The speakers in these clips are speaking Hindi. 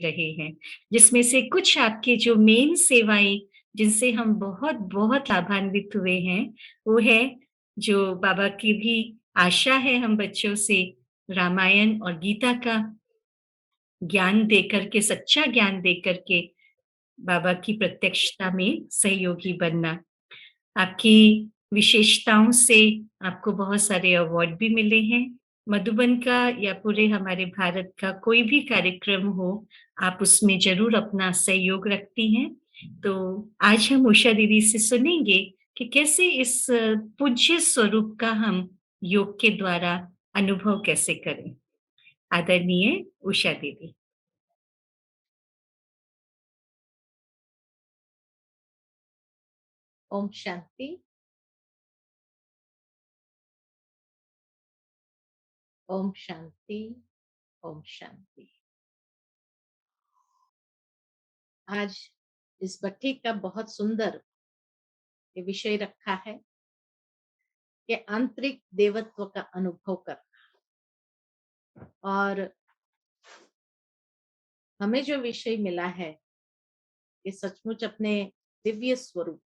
रहे हैं, जिसमें से कुछ आपकी जो मेन सेवाएँ जिनसे हम बहुत-बहुत लाभान्वित हुए हैं, वो है जो बाबा की भी आशा है हम बच्चों से रामायण और गीता का ज्ञान देकर के, सच्चा ज्ञान देकर के बाबा की प्रत्यक्षता में सहयोगी बनना। आपकी विशेषताओं से आपको बहुत सारे अवार्ड भी मिले हैं। मधुबन का या पूरे हमारे भारत का कोई भी कार्यक्रम हो, आप उसमें ज़रूर अपना सहयोग रखती हैं। तो आज हम उषा दीदी से सुनेंगे कि कैसे इस पूज्य स्वरूप का हम योग के द्वारा अनुभव कैसे करें। आदरणीय उषा दीदी। ओम शांति। ओम शांति। ओम शांति। आज इस भट्टी का बहुत सुंदर ये विषय रखा है कि आंतरिक देवत्व का अनुभव करना। और हमें जो विषय मिला है कि सचमुच अपने दिव्य स्वरूप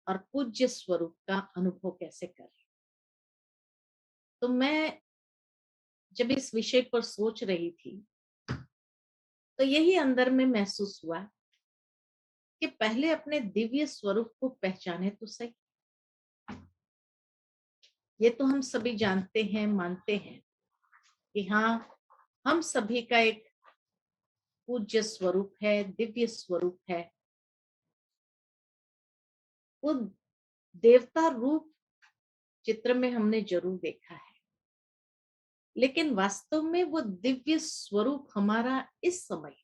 और पूज्य स्वरूप का अनुभव कैसे करें। तो मैं जब इस विषय पर सोच रही थी तो यही अंदर में महसूस हुआ कि पहले अपने दिव्य स्वरूप को पहचाने तो सही। ये तो हम सभी जानते हैं, मानते हैं कि हाँ, हम सभी का एक पूज्य स्वरूप है, दिव्य स्वरूप है। वो देवता रूप चित्र में हमने जरूर देखा है, लेकिन वास्तव में वो दिव्य स्वरूप हमारा इस समय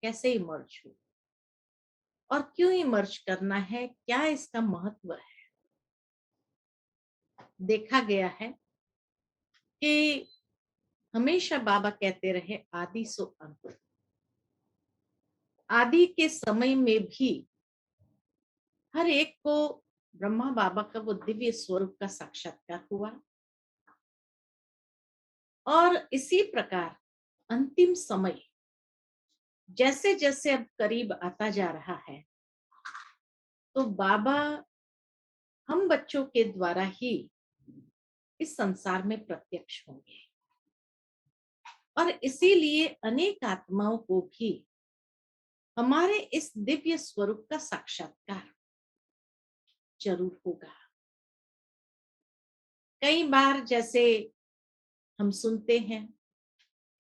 कैसे इमर्ज हो और क्यों इमर्ज करना है, क्या इसका महत्व है। देखा गया है कि हमेशा बाबा कहते रहे आदि सो अंत। आदि के समय में भी हर एक को ब्रह्मा बाबा का वो दिव्य स्वरूप का साक्षात्कार हुआ और इसी प्रकार अंतिम समय जैसे जैसे अब करीब आता जा रहा है तो बाबा हम बच्चों के द्वारा ही इस संसार में प्रत्यक्ष होंगे और इसीलिए अनेक आत्माओं को भी हमारे इस दिव्य स्वरूप का साक्षात्कार जरूर होगा। कई बार जैसे हम सुनते हैं,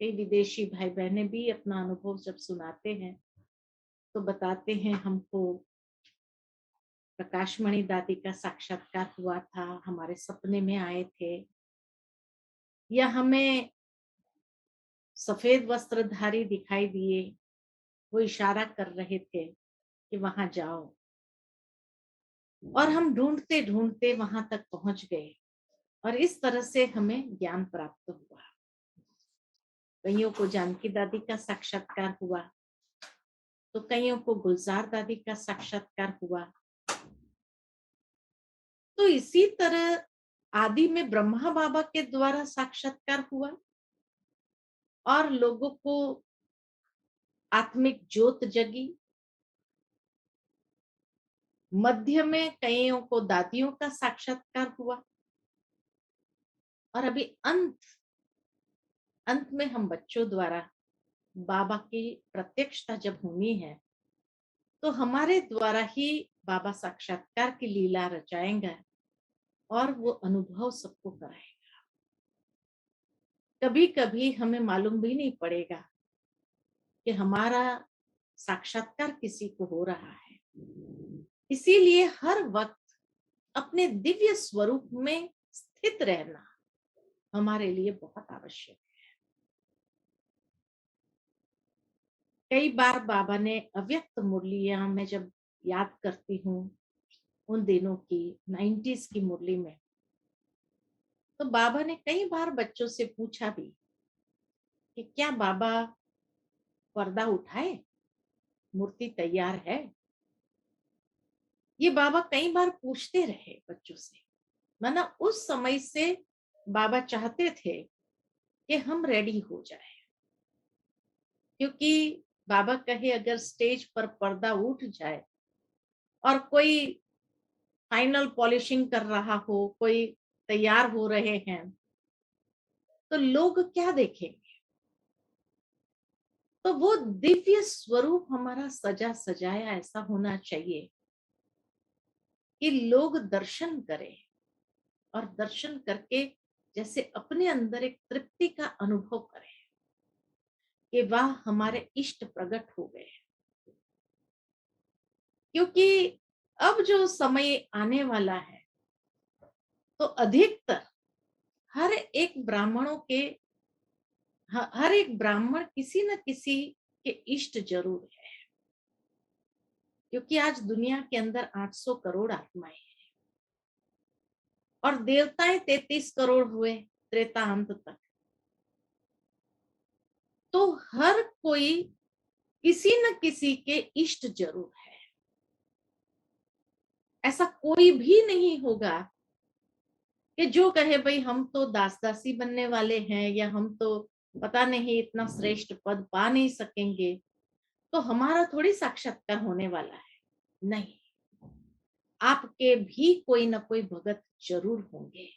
कई विदेशी भाई बहनें भी अपना अनुभव जब सुनाते हैं तो बताते हैं हमको प्रकाशमणि दादी का साक्षात्कार हुआ था, हमारे सपने में आए थे, या हमें सफेद वस्त्रधारी दिखाई दिए, वो इशारा कर रहे थे कि वहां जाओ, और हम ढूंढते ढूंढते वहां तक पहुंच गए और इस तरह से हमें ज्ञान प्राप्त हुआ। कईयों को जानकी दादी का साक्षात्कार हुआ तो कईयों को गुलजार दादी का साक्षात्कार हुआ। तो इसी तरह आदि में ब्रह्मा बाबा के द्वारा साक्षात्कार हुआ और लोगों को आत्मिक ज्योत जगी। मध्य में कईयों को दादियों का साक्षात्कार हुआ और अभी अंत में हम बच्चों द्वारा बाबा की प्रत्यक्षता जब होनी है तो हमारे द्वारा ही बाबा साक्षात्कार की लीला रचाएंगे और वो अनुभव सबको कराएगा। कभी कभी हमें मालूम भी नहीं पड़ेगा कि हमारा साक्षात्कार किसी को हो रहा है। इसीलिए हर वक्त अपने दिव्य स्वरूप में स्थित रहना हमारे लिए बहुत आवश्यक है। कई बार बाबा ने अव्यक्त मुरलियां मैं जब याद करती हूँ उन दिनों की 90s की मुरली में, तो बाबा ने कई बार बच्चों से पूछा भी कि क्या बाबा पर्दा उठाए, मूर्ति तैयार है। ये बाबा कई बार पूछते रहे बच्चों से, माना उस समय से बाबा चाहते थे कि हम रेडी हो जाए। क्योंकि बाबा कहे अगर स्टेज पर पर्दा उठ जाए और कोई फाइनल पॉलिशिंग कर रहा हो, कोई तैयार हो रहे हैं, तो लोग क्या देखेंगे? तो वो दिव्य स्वरूप हमारा सजा सजाया ऐसा होना चाहिए कि लोग दर्शन करें और दर्शन करके जैसे अपने अंदर एक तृप्ति का अनुभव करें कि वाह हमारे इष्ट प्रकट हो गए। क्योंकि अब जो समय आने वाला है तो अधिकतर हर एक ब्राह्मणों के हर एक ब्राह्मण किसी न किसी के इष्ट जरूर है। क्योंकि आज दुनिया के अंदर 800 करोड़ आत्माएं हैं और देवताएं 33 करोड़ हुए त्रेता अंत तक। तो हर कोई किसी न किसी के इष्ट जरूर है। ऐसा कोई भी नहीं होगा कि जो कहे भाई हम तो दास दासी बनने वाले हैं या हम तो पता नहीं इतना श्रेष्ठ पद पा नहीं सकेंगे, तो हमारा थोड़ी साक्षात्कार होने वाला है। नहीं, आपके भी कोई ना कोई भगत जरूर होंगे।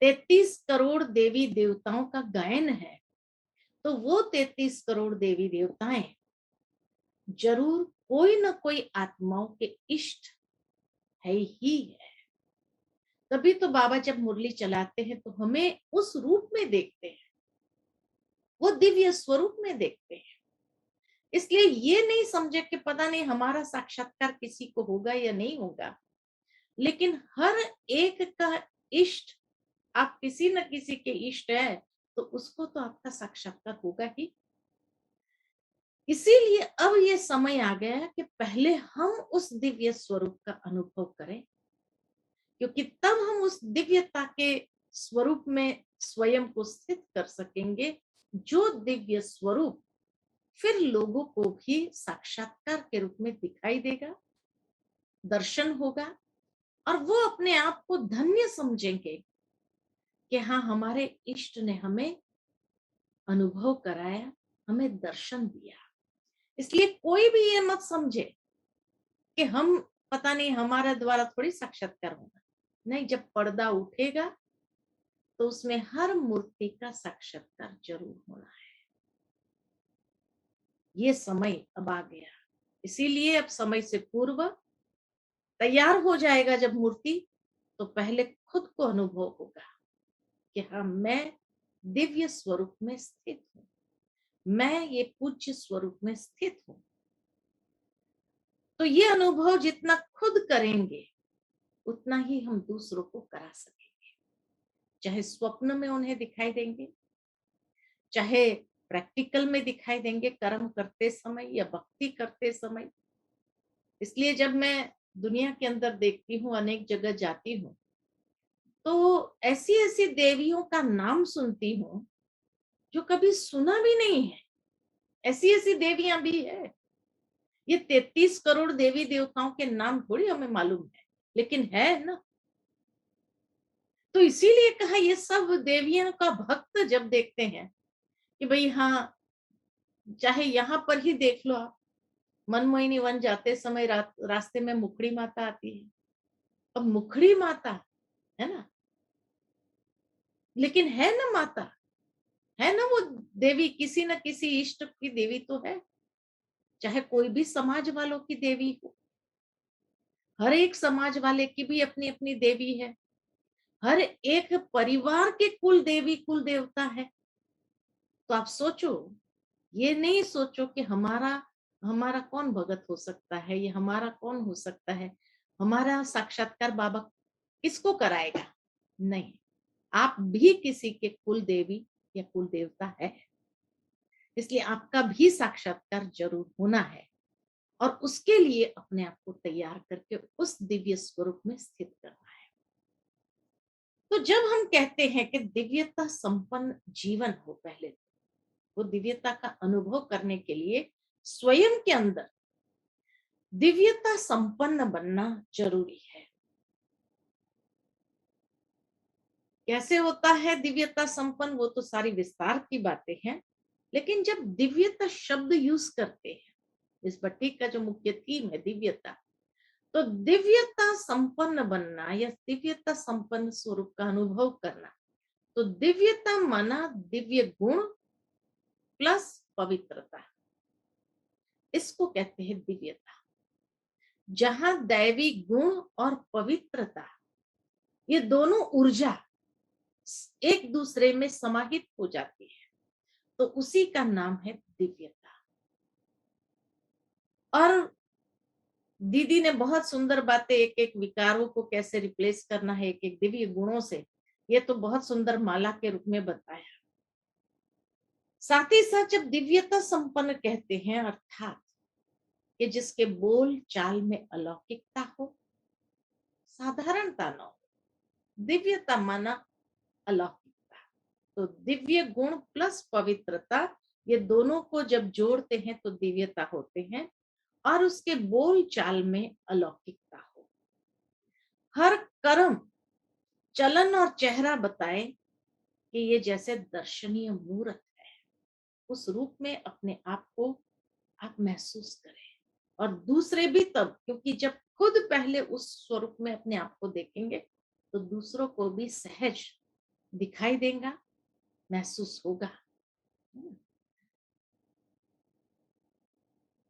33 करोड़ देवी देवताओं का गायन है, तो वो 33 करोड़ देवी देवताएं जरूर कोई ना कोई आत्माओं के इष्ट है ही है। तभी तो बाबा जब मुरली चलाते हैं तो हमें उस रूप में देखते हैं, वो दिव्य स्वरूप में देखते हैं। इसलिए ये नहीं समझे कि पता नहीं हमारा साक्षात्कार किसी को होगा या नहीं होगा, लेकिन हर एक का इष्ट, आप किसी न किसी के इष्ट है तो उसको तो आपका साक्षात्कार होगा ही। इसीलिए अब ये समय आ गया है कि पहले हम उस दिव्य स्वरूप का अनुभव करें, क्योंकि तब हम उस दिव्यता के स्वरूप में स्वयं को स्थित कर सकेंगे, जो दिव्य स्वरूप फिर लोगों को भी साक्षात्कार के रूप में दिखाई देगा, दर्शन होगा और वो अपने आप को धन्य समझेंगे कि हाँ हमारे इष्ट ने हमें अनुभव कराया, हमें दर्शन दिया। इसलिए कोई भी ये मत समझे कि हम पता नहीं हमारे द्वारा थोड़ी साक्षात्कार होगा। नहीं, जब पर्दा उठेगा तो उसमें हर मूर्ति का साक्षात्कार जरूर होना है। ये समय अब आ गया, इसीलिए अब समय से पूर्व तैयार हो जाएगा जब मूर्ति, तो पहले खुद को अनुभव होगा कि हाँ मैं दिव्य स्वरूप में स्थित हूँ, मैं ये पूज्य स्वरूप में स्थित हूँ। तो ये अनुभव जितना खुद करेंगे उतना ही हम दूसरों को करा सकेंगे। चाहे स्वप्न में उन्हें दिखाई देंगे, चाहे प्रैक्टिकल में दिखाई देंगे, कर्म करते समय या भक्ति करते समय। इसलिए जब मैं दुनिया के अंदर देखती हूँ, अनेक जगह जाती हूँ, तो ऐसी ऐसी देवियों का नाम सुनती हूँ जो कभी सुना भी नहीं है। ऐसी ऐसी देवियां भी है। ये 33 करोड़ देवी देवताओं के नाम थोड़ी हमें मालूम है, लेकिन है ना। तो इसीलिए कहा ये सब देवियों का भक्त जब देखते हैं कि भाई हाँ, चाहे यहाँ पर ही देख लो आप, मनमोहिनी वन जाते समय रास्ते में मुखड़ी माता आती है। अब मुखड़ी माता है ना, लेकिन है ना माता, है ना वो देवी, किसी न किसी इष्ट की देवी तो है। चाहे कोई भी समाज वालों की देवी हो, हर एक समाज वाले की भी अपनी अपनी देवी है। हर एक परिवार के कुल देवी कुल देवता है। तो आप सोचो, ये नहीं सोचो कि हमारा हमारा कौन भगत हो सकता है, ये हमारा कौन हो सकता है, हमारा साक्षात्कार बाबा किसको कराएगा। नहीं, आप भी किसी के कुल देवी या कुल देवता है। इसलिए आपका भी साक्षात्कार जरूर होना है और उसके लिए अपने आप को तैयार करके उस दिव्य स्वरूप में स्थित करना है। तो जब हम कहते हैं कि दिव्यता संपन्न जीवन हो, पहले वो दिव्यता का अनुभव करने के लिए स्वयं के अंदर दिव्यता संपन्न बनना जरूरी है। कैसे होता है दिव्यता संपन्न, वो तो सारी विस्तार की बातें हैं। लेकिन जब दिव्यता शब्द यूज करते हैं, इस बटीक का जो मुख्य थीम है दिव्यता, तो दिव्यता संपन्न बनना या दिव्यता संपन्न स्वरूप का अनुभव करना, तो दिव्यता माना दिव्य गुण प्लस पवित्रता, इसको कहते हैं दिव्यता। जहां दैवी गुण और पवित्रता, ये दोनों ऊर्जा एक दूसरे में समाहित हो जाती है, तो उसी का नाम है दिव्यता। और दीदी ने बहुत सुंदर बातें, एक एक विकारों को कैसे रिप्लेस करना है एक एक दिव्य गुणों से, ये तो बहुत सुंदर माला के रूप में बताया। साथ ही साथ जब दिव्यता संपन्न कहते हैं, अर्थात कि जिसके बोल चाल में अलौकिकता हो, साधारणता न हो, दिव्यता माना अलौकिकता। तो दिव्य गुण प्लस पवित्रता, ये दोनों को जब जोड़ते हैं तो दिव्यता होते हैं। और उसके बोल चाल में अलौकिकता हो, हर कर्म चलन और चेहरा बताए कि ये जैसे दर्शनीय मूर्त है, उस रूप में अपने आप को आप महसूस करें। और दूसरे भी तब, क्योंकि जब खुद पहले उस स्वरूप में अपने आप को देखेंगे तो दूसरों को भी सहज दिखाई देगा, महसूस होगा।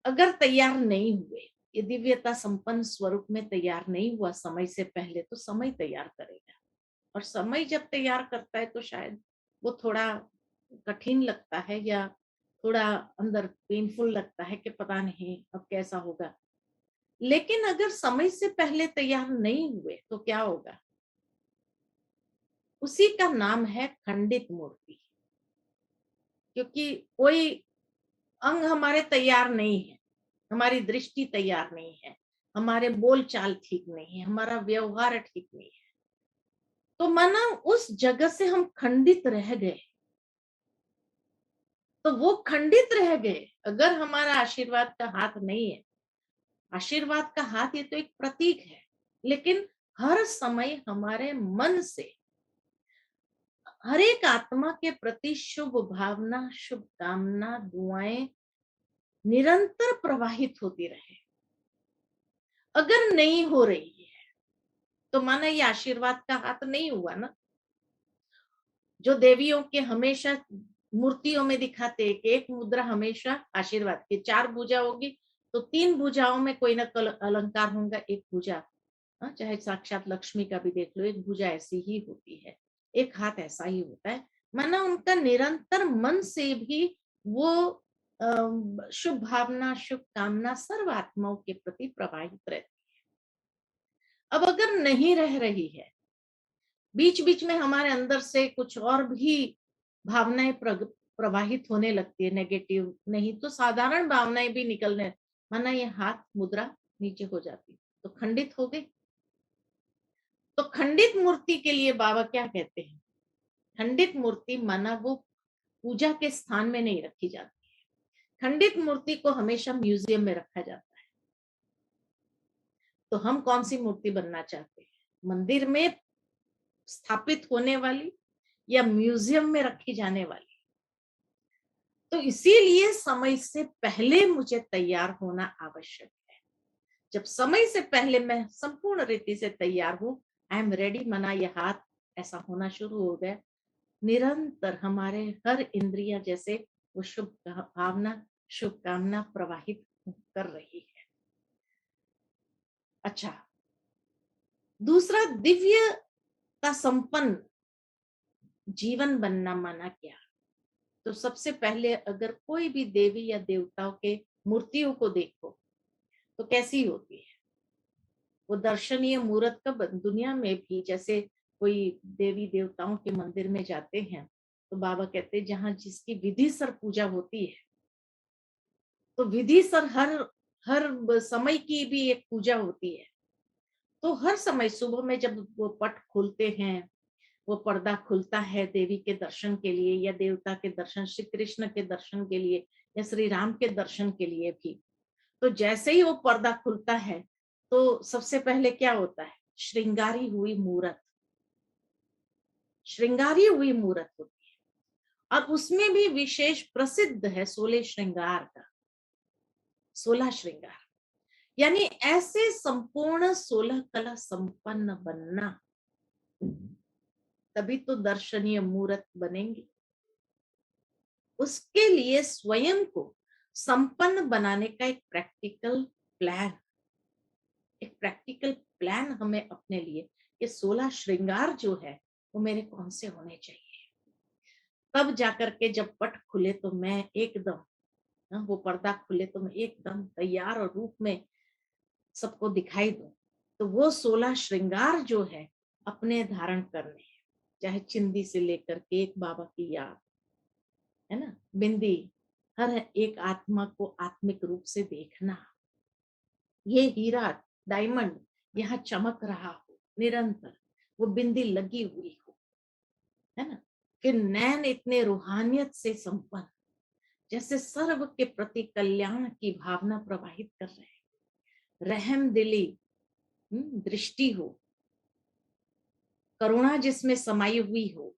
अगर तैयार नहीं हुए, ये दिव्यता संपन्न स्वरूप में तैयार नहीं हुआ समय से पहले, तो समय तैयार करेगा। और समय जब तैयार करता है तो शायद वो थोड़ा कठिन लगता है, या थोड़ा अंदर पेनफुल लगता है कि पता नहीं अब कैसा होगा। लेकिन अगर समय से पहले तैयार नहीं हुए तो क्या होगा? उसी का नाम है खंडित मूर्ति। क्योंकि कोई अंग हमारे तैयार नहीं है, हमारी दृष्टि तैयार नहीं है, हमारे बोल चाल ठीक नहीं है, हमारा व्यवहार ठीक नहीं है, तो माना उस जगह से हम खंडित रह गए। तो वो खंडित रह गए अगर हमारा आशीर्वाद का हाथ नहीं है। आशीर्वाद का हाथ ये तो एक प्रतीक है, लेकिन हर समय हमारे मन से हर एक आत्मा के प्रति शुभ भावना, शुभ कामना, दुआएं निरंतर प्रवाहित होती रहे। अगर नहीं हो रही है तो माना ये आशीर्वाद का हाथ नहीं हुआ ना। जो देवियों के हमेशा मूर्तियों में दिखाते हैं कि एक मुद्रा हमेशा आशीर्वाद की, चार भुजा होगी तो तीन भुजाओं में कोई ना कोई अलंकार होगा। एक भुजा, चाहे साक्षात लक्ष्मी का भी देख लो, एक भुजा ऐसी ही होती है, एक हाथ ऐसा ही होता है। माना उनका निरंतर मन से भी वो शुभ भावना, शुभ कामना सर्व आत्माओं के प्रति प्रवाहित रहती है। अब अगर नहीं रह रही है, बीच बीच में हमारे अंदर से कुछ और भी भावनाएं प्रवाहित होने लगती है, नेगेटिव नहीं तो साधारण भावनाएं भी निकलने, माना ये हाथ मुद्रा नीचे हो जाती, तो खंडित हो गई। तो खंडित मूर्ति के लिए बाबा क्या कहते हैं? खंडित मूर्ति माना वो पूजा के स्थान में नहीं रखी जाती है, खंडित मूर्ति को हमेशा म्यूजियम में रखा जाता है। तो हम कौन सी मूर्ति बनना चाहते हैं? मंदिर में स्थापित होने वाली या म्यूजियम में रखी जाने वाली? तो इसीलिए समय से पहले मुझे तैयार होना आवश्यक है। जब समय से पहले मैं संपूर्ण रीति से तैयार हूं, आई एम रेडी, मना ये हाथ ऐसा होना शुरू हो गया। निरंतर हमारे हर इंद्रिया जैसे वो शुभ भावना, शुभ कामना प्रवाहित कर रही है। अच्छा, दूसरा दिव्य का संपन्न जीवन बनना माना क्या? तो सबसे पहले अगर कोई भी देवी या देवताओं के मूर्तियों को देखो तो कैसी होती है? वो दर्शनीय मूर्त का दुनिया में भी, जैसे कोई देवी देवताओं के मंदिर में जाते हैं तो बाबा कहते हैं जहां जिसकी विधि सर पूजा होती है, तो विधि सर हर हर समय की भी एक पूजा होती है। तो हर समय सुबह में जब वो पट खोलते हैं, वो पर्दा खुलता है देवी के दर्शन के लिए या देवता के दर्शन, श्री कृष्ण के दर्शन के लिए या श्री राम के दर्शन के लिए भी। तो जैसे ही वो पर्दा खुलता है तो सबसे पहले क्या होता है? श्रृंगारी हुई मूरत, श्रृंगारी हुई मूरत होती है। और उसमें भी विशेष प्रसिद्ध है 16 श्रृंगार का, 16 श्रृंगार, यानी ऐसे संपूर्ण 16 कला संपन्न बनना, तभी तो दर्शनीय मूर्त बनेंगे। उसके लिए स्वयं को संपन्न बनाने का एक प्रैक्टिकल प्लान हमें अपने लिए, ये 16 श्रृंगार जो है वो मेरे कौन से होने चाहिए। तब जाकर के जब पट खुले तो मैं एकदम, वो पर्दा खुले तो मैं एकदम तैयार और रूप में सबको दिखाई दूं। तो वो 16 श्रृंगार जो है अपने धारण करने हैं, चाहे चिंदी से लेकर के एक बाबा की याद, है ना, बिंदी, हर एक आत्मा को आत्मिक रूप से देखना, ये हीरा डायमंड यहाँ चमक रहा हो निरंतर, वो बिंदी लगी हुई हो, है ना, फिर नैन इतने रूहानियत से संपन्न, जैसे सर्व के प्रति कल्याण की भावना प्रवाहित कर रहे हैं, रहम दिली दृष्टि हो, करुणा जिसमें समाई हुई हो,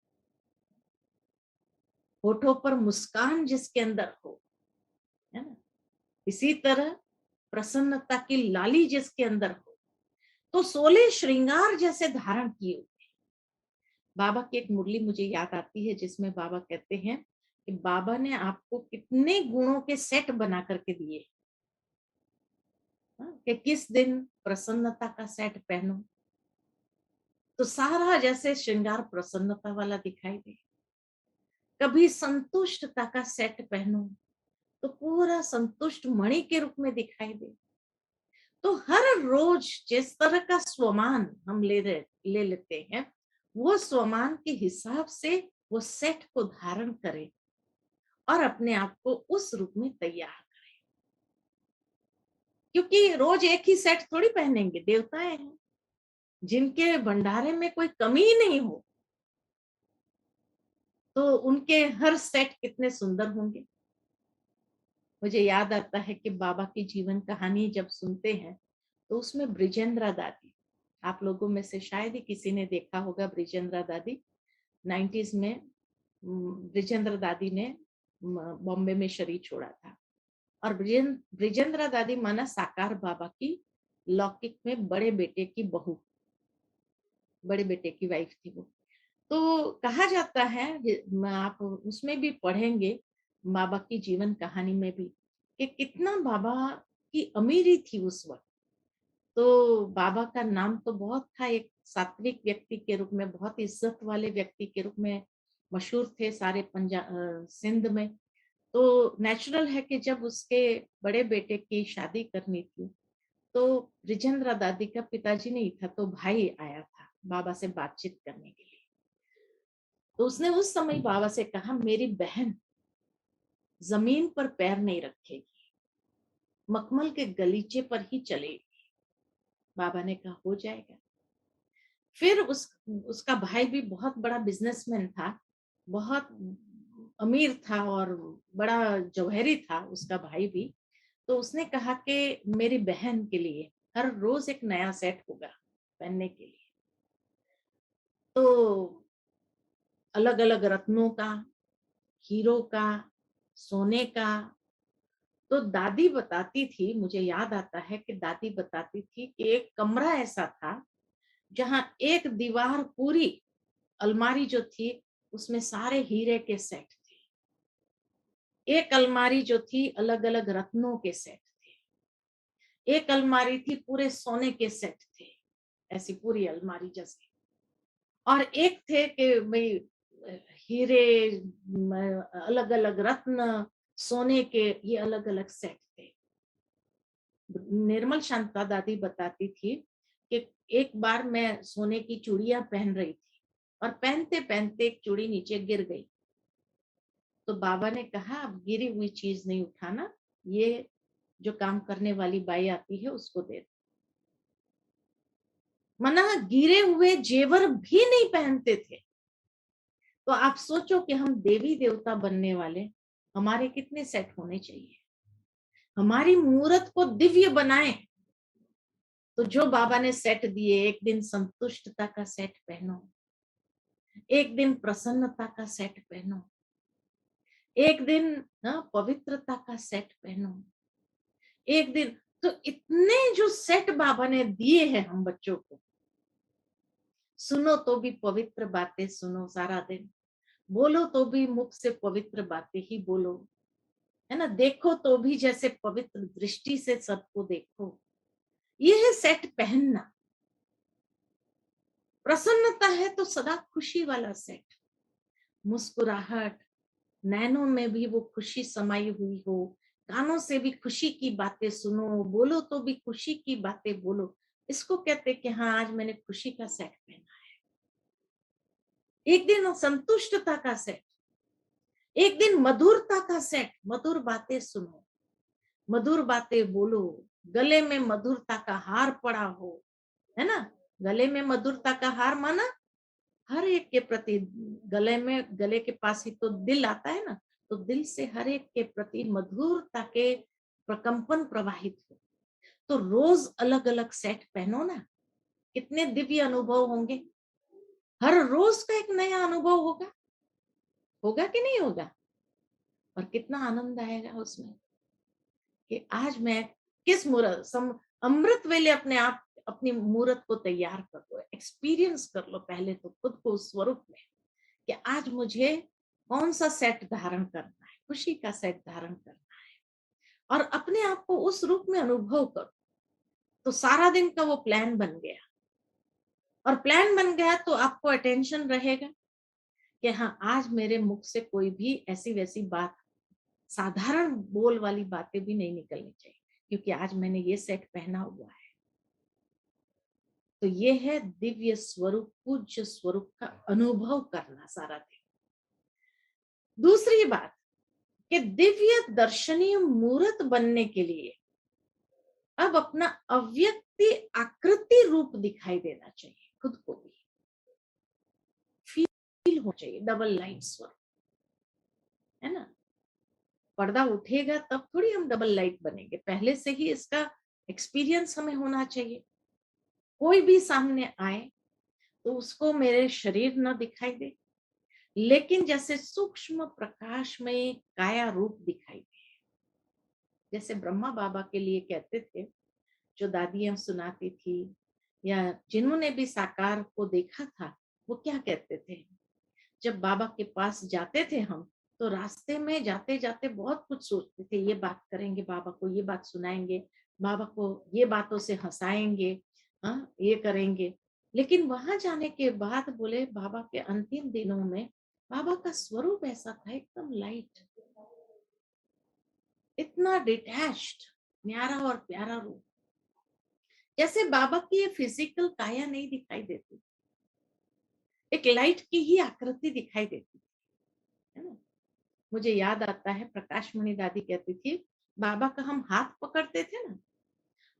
होठों पर मुस्कान जिसके अंदर हो, है ना, इसी तरह प्रसन्नता की लाली जिसके अंदर हो, तो 16 श्रृंगार जैसे धारण किए हुए। बाबा की एक मुरली मुझे याद आती है जिसमें बाबा कहते हैं कि बाबा ने आपको कितने गुणों के सेट बना करके दिए, कि किस दिन प्रसन्नता का सेट पहनो तो सारा जैसे श्रृंगार प्रसन्नता वाला दिखाई दे, कभी संतुष्टता का सेट पहनो तो पूरा संतुष्ट मणि के रूप में दिखाई दे। तो हर रोज जिस तरह का स्वमान हम ले लेते हैं, वो स्वमान के हिसाब से वो सेट को धारण करें और अपने आप को उस रूप में तैयार करें, क्योंकि रोज एक ही सेट थोड़ी पहनेंगे। देवताएं हैं जिनके भंडारे में कोई कमी ही नहीं हो, तो उनके हर सेट कितने सुंदर होंगे। मुझे याद आता है कि बाबा की जीवन कहानी जब सुनते हैं तो उसमें ब्रिजेंद्रा दादी, आप लोगों में से शायद ही किसी ने देखा होगा ब्रिजेंद्रा दादी, 90s में ब्रिजेंद्र दादी ने बॉम्बे में शरीर छोड़ा था। और ब्रिजेंद्रा दादी माना साकार बाबा की लौकिक में बड़े बेटे की बहू, बड़े बेटे की वाइफ थी वो। तो कहा जाता है, आप उसमें भी पढ़ेंगे बाबा की जीवन कहानी में भी, कि कितना बाबा की अमीरी थी उस वक्त। तो बाबा का नाम तो बहुत था, एक सात्विक व्यक्ति के रूप में, बहुत इज्जत वाले व्यक्ति के रूप में मशहूर थे सारे पंजाब सिंध में। तो नेचुरल है कि जब उसके बड़े बेटे की शादी करनी थी तो ब्रिजेंद्रा दादी का पिताजी नहीं था, तो भाई आया था बाबा से बातचीत करने के लिए। तो उसने उस समय बाबा से कहा, मेरी बहन जमीन पर पैर नहीं रखेगी, मखमल के गलीचे पर ही चलेगी। बाबा ने कहा हो जाएगा। फिर उसका भाई भी बहुत बड़ा बिजनेसमैन था, बहुत अमीर था और बड़ा जौहरी था उसका भाई भी। तो उसने कहा कि मेरी बहन के लिए हर रोज एक नया सेट होगा पहनने के लिए। तो अलग अलग रत्नों का, हीरो का, सोने का। तो दादी बताती थी, मुझे याद आता है कि दादी बताती थी कि एक कमरा ऐसा था जहां एक दीवार पूरी, अलमारी जो थी उसमें सारे हीरे के सेट थे, एक अलमारी जो थी अलग अलग रत्नों के सेट थे, एक अलमारी थी पूरे सोने के सेट थे, ऐसी पूरी अलमारी जैसी। और एक थे कि भाई हीरे, अलग अलग रत्न, सोने के, ये अलग अलग सेट थे। निर्मल शांता दादी बताती थी कि एक बार मैं सोने की चूड़ियां पहन रही थी और पहनते पहनते एक चूड़ी नीचे गिर गई। तो बाबा ने कहा अब गिरी हुई चीज नहीं उठाना, ये जो काम करने वाली बाई आती है उसको दे दो। मना गिरे हुए जेवर भी नहीं पहनते थे। तो आप सोचो कि हम देवी देवता बनने वाले, हमारे कितने सेट होने चाहिए, हमारी मूर्त को दिव्य बनाए। तो जो बाबा ने सेट दिए, एक दिन संतुष्टता का सेट पहनो, एक दिन प्रसन्नता का सेट पहनो, एक दिन पवित्रता का सेट पहनो, एक दिन, तो इतने जो सेट बाबा ने दिए हैं हम बच्चों को। सुनो तो भी पवित्र बातें सुनो सारा दिन, बोलो तो भी मुख से पवित्र बातें ही बोलो, है ना, देखो तो भी जैसे पवित्र दृष्टि से सबको देखो। ये है सेट पहनना। प्रसन्नता है तो सदा खुशी वाला सेट, मुस्कुराहट, नैनों में भी वो खुशी समाई हुई हो, कानों से भी खुशी की बातें सुनो, बोलो तो भी खुशी की बातें बोलो। इसको कहते कि हाँ, आज मैंने खुशी का सेट पहना है। एक दिन संतुष्टता का सेट, एक दिन मधुरता का सेट, मधुर बातें सुनो, मधुर बातें बोलो, गले में मधुरता का हार पड़ा हो, है ना। गले में मधुरता का हार माना हर एक के प्रति, गले में, गले के पास ही तो दिल आता है ना, तो दिल से हर एक के प्रति मधुरता के प्रकंपन प्रवाहित हो। तो रोज अलग अलग सेट पहनो ना, कितने दिव्य अनुभव होंगे। हर रोज का एक नया अनुभव होगा, होगा कि नहीं होगा। और कितना आनंद आएगा उसमें कि आज मैं किस मूर्त अमृत वेले अपने आप अपनी मूर्त को तैयार कर लो, एक्सपीरियंस कर लो पहले तो खुद को उस स्वरूप में, कि आज मुझे कौन सा सेट धारण करना है, खुशी का सेट धारण करना है, और अपने आप को उस रूप में अनुभव करो। तो सारा दिन का वो प्लान बन गया, और प्लान बन गया तो आपको अटेंशन रहेगा कि हाँ, आज मेरे मुख से कोई भी ऐसी वैसी बात, साधारण बोल वाली बातें भी नहीं निकलनी चाहिए, क्योंकि आज मैंने ये सेट पहना हुआ है। तो ये है दिव्य स्वरूप, पूज्य स्वरूप का अनुभव करना सारा दिन। दूसरी बात कि दिव्य दर्शनीय मूर्त बनने के लिए अब अपना अव्यक्ति आकृति रूप दिखाई देना चाहिए, खुद को भी फील हो चाहिए, डबल लाइट स्वरूप, है ना। पर्दा उठेगा तब थोड़ी हम डबल लाइट बनेंगे, पहले से ही इसका एक्सपीरियंस हमें होना चाहिए। कोई भी सामने आए तो उसको मेरे शरीर न दिखाई दे, लेकिन जैसे सूक्ष्म प्रकाश में काया रूप दिखाई दे। जैसे ब्रह्मा बाबा के लिए कहते थे, जो दादियां सुनाती थी, या जिन्होंने भी साकार को देखा था, वो क्या कहते थे, जब बाबा के पास जाते थे हम, तो रास्ते में जाते जाते बहुत कुछ सोचते थे, ये बात करेंगे, बाबा को ये बात सुनाएंगे, बाबा को ये बातों से हंसाएंगे, हाँ ये करेंगे। लेकिन वहां जाने के बाद बोले, बाबा के अंतिम दिनों में बाबा का स्वरूप ऐसा था, एकदम लाइट, इतना डिटैच्ड, न्यारा और प्यारा रूप, जैसे बाबा की ये फिजिकल काया नहीं दिखाई देती, एक लाइट की ही आकृति दिखाई देती, है ना। मुझे याद आता है, प्रकाश मणि दादी कहती थी, बाबा का हम हाथ पकड़ते थे ना,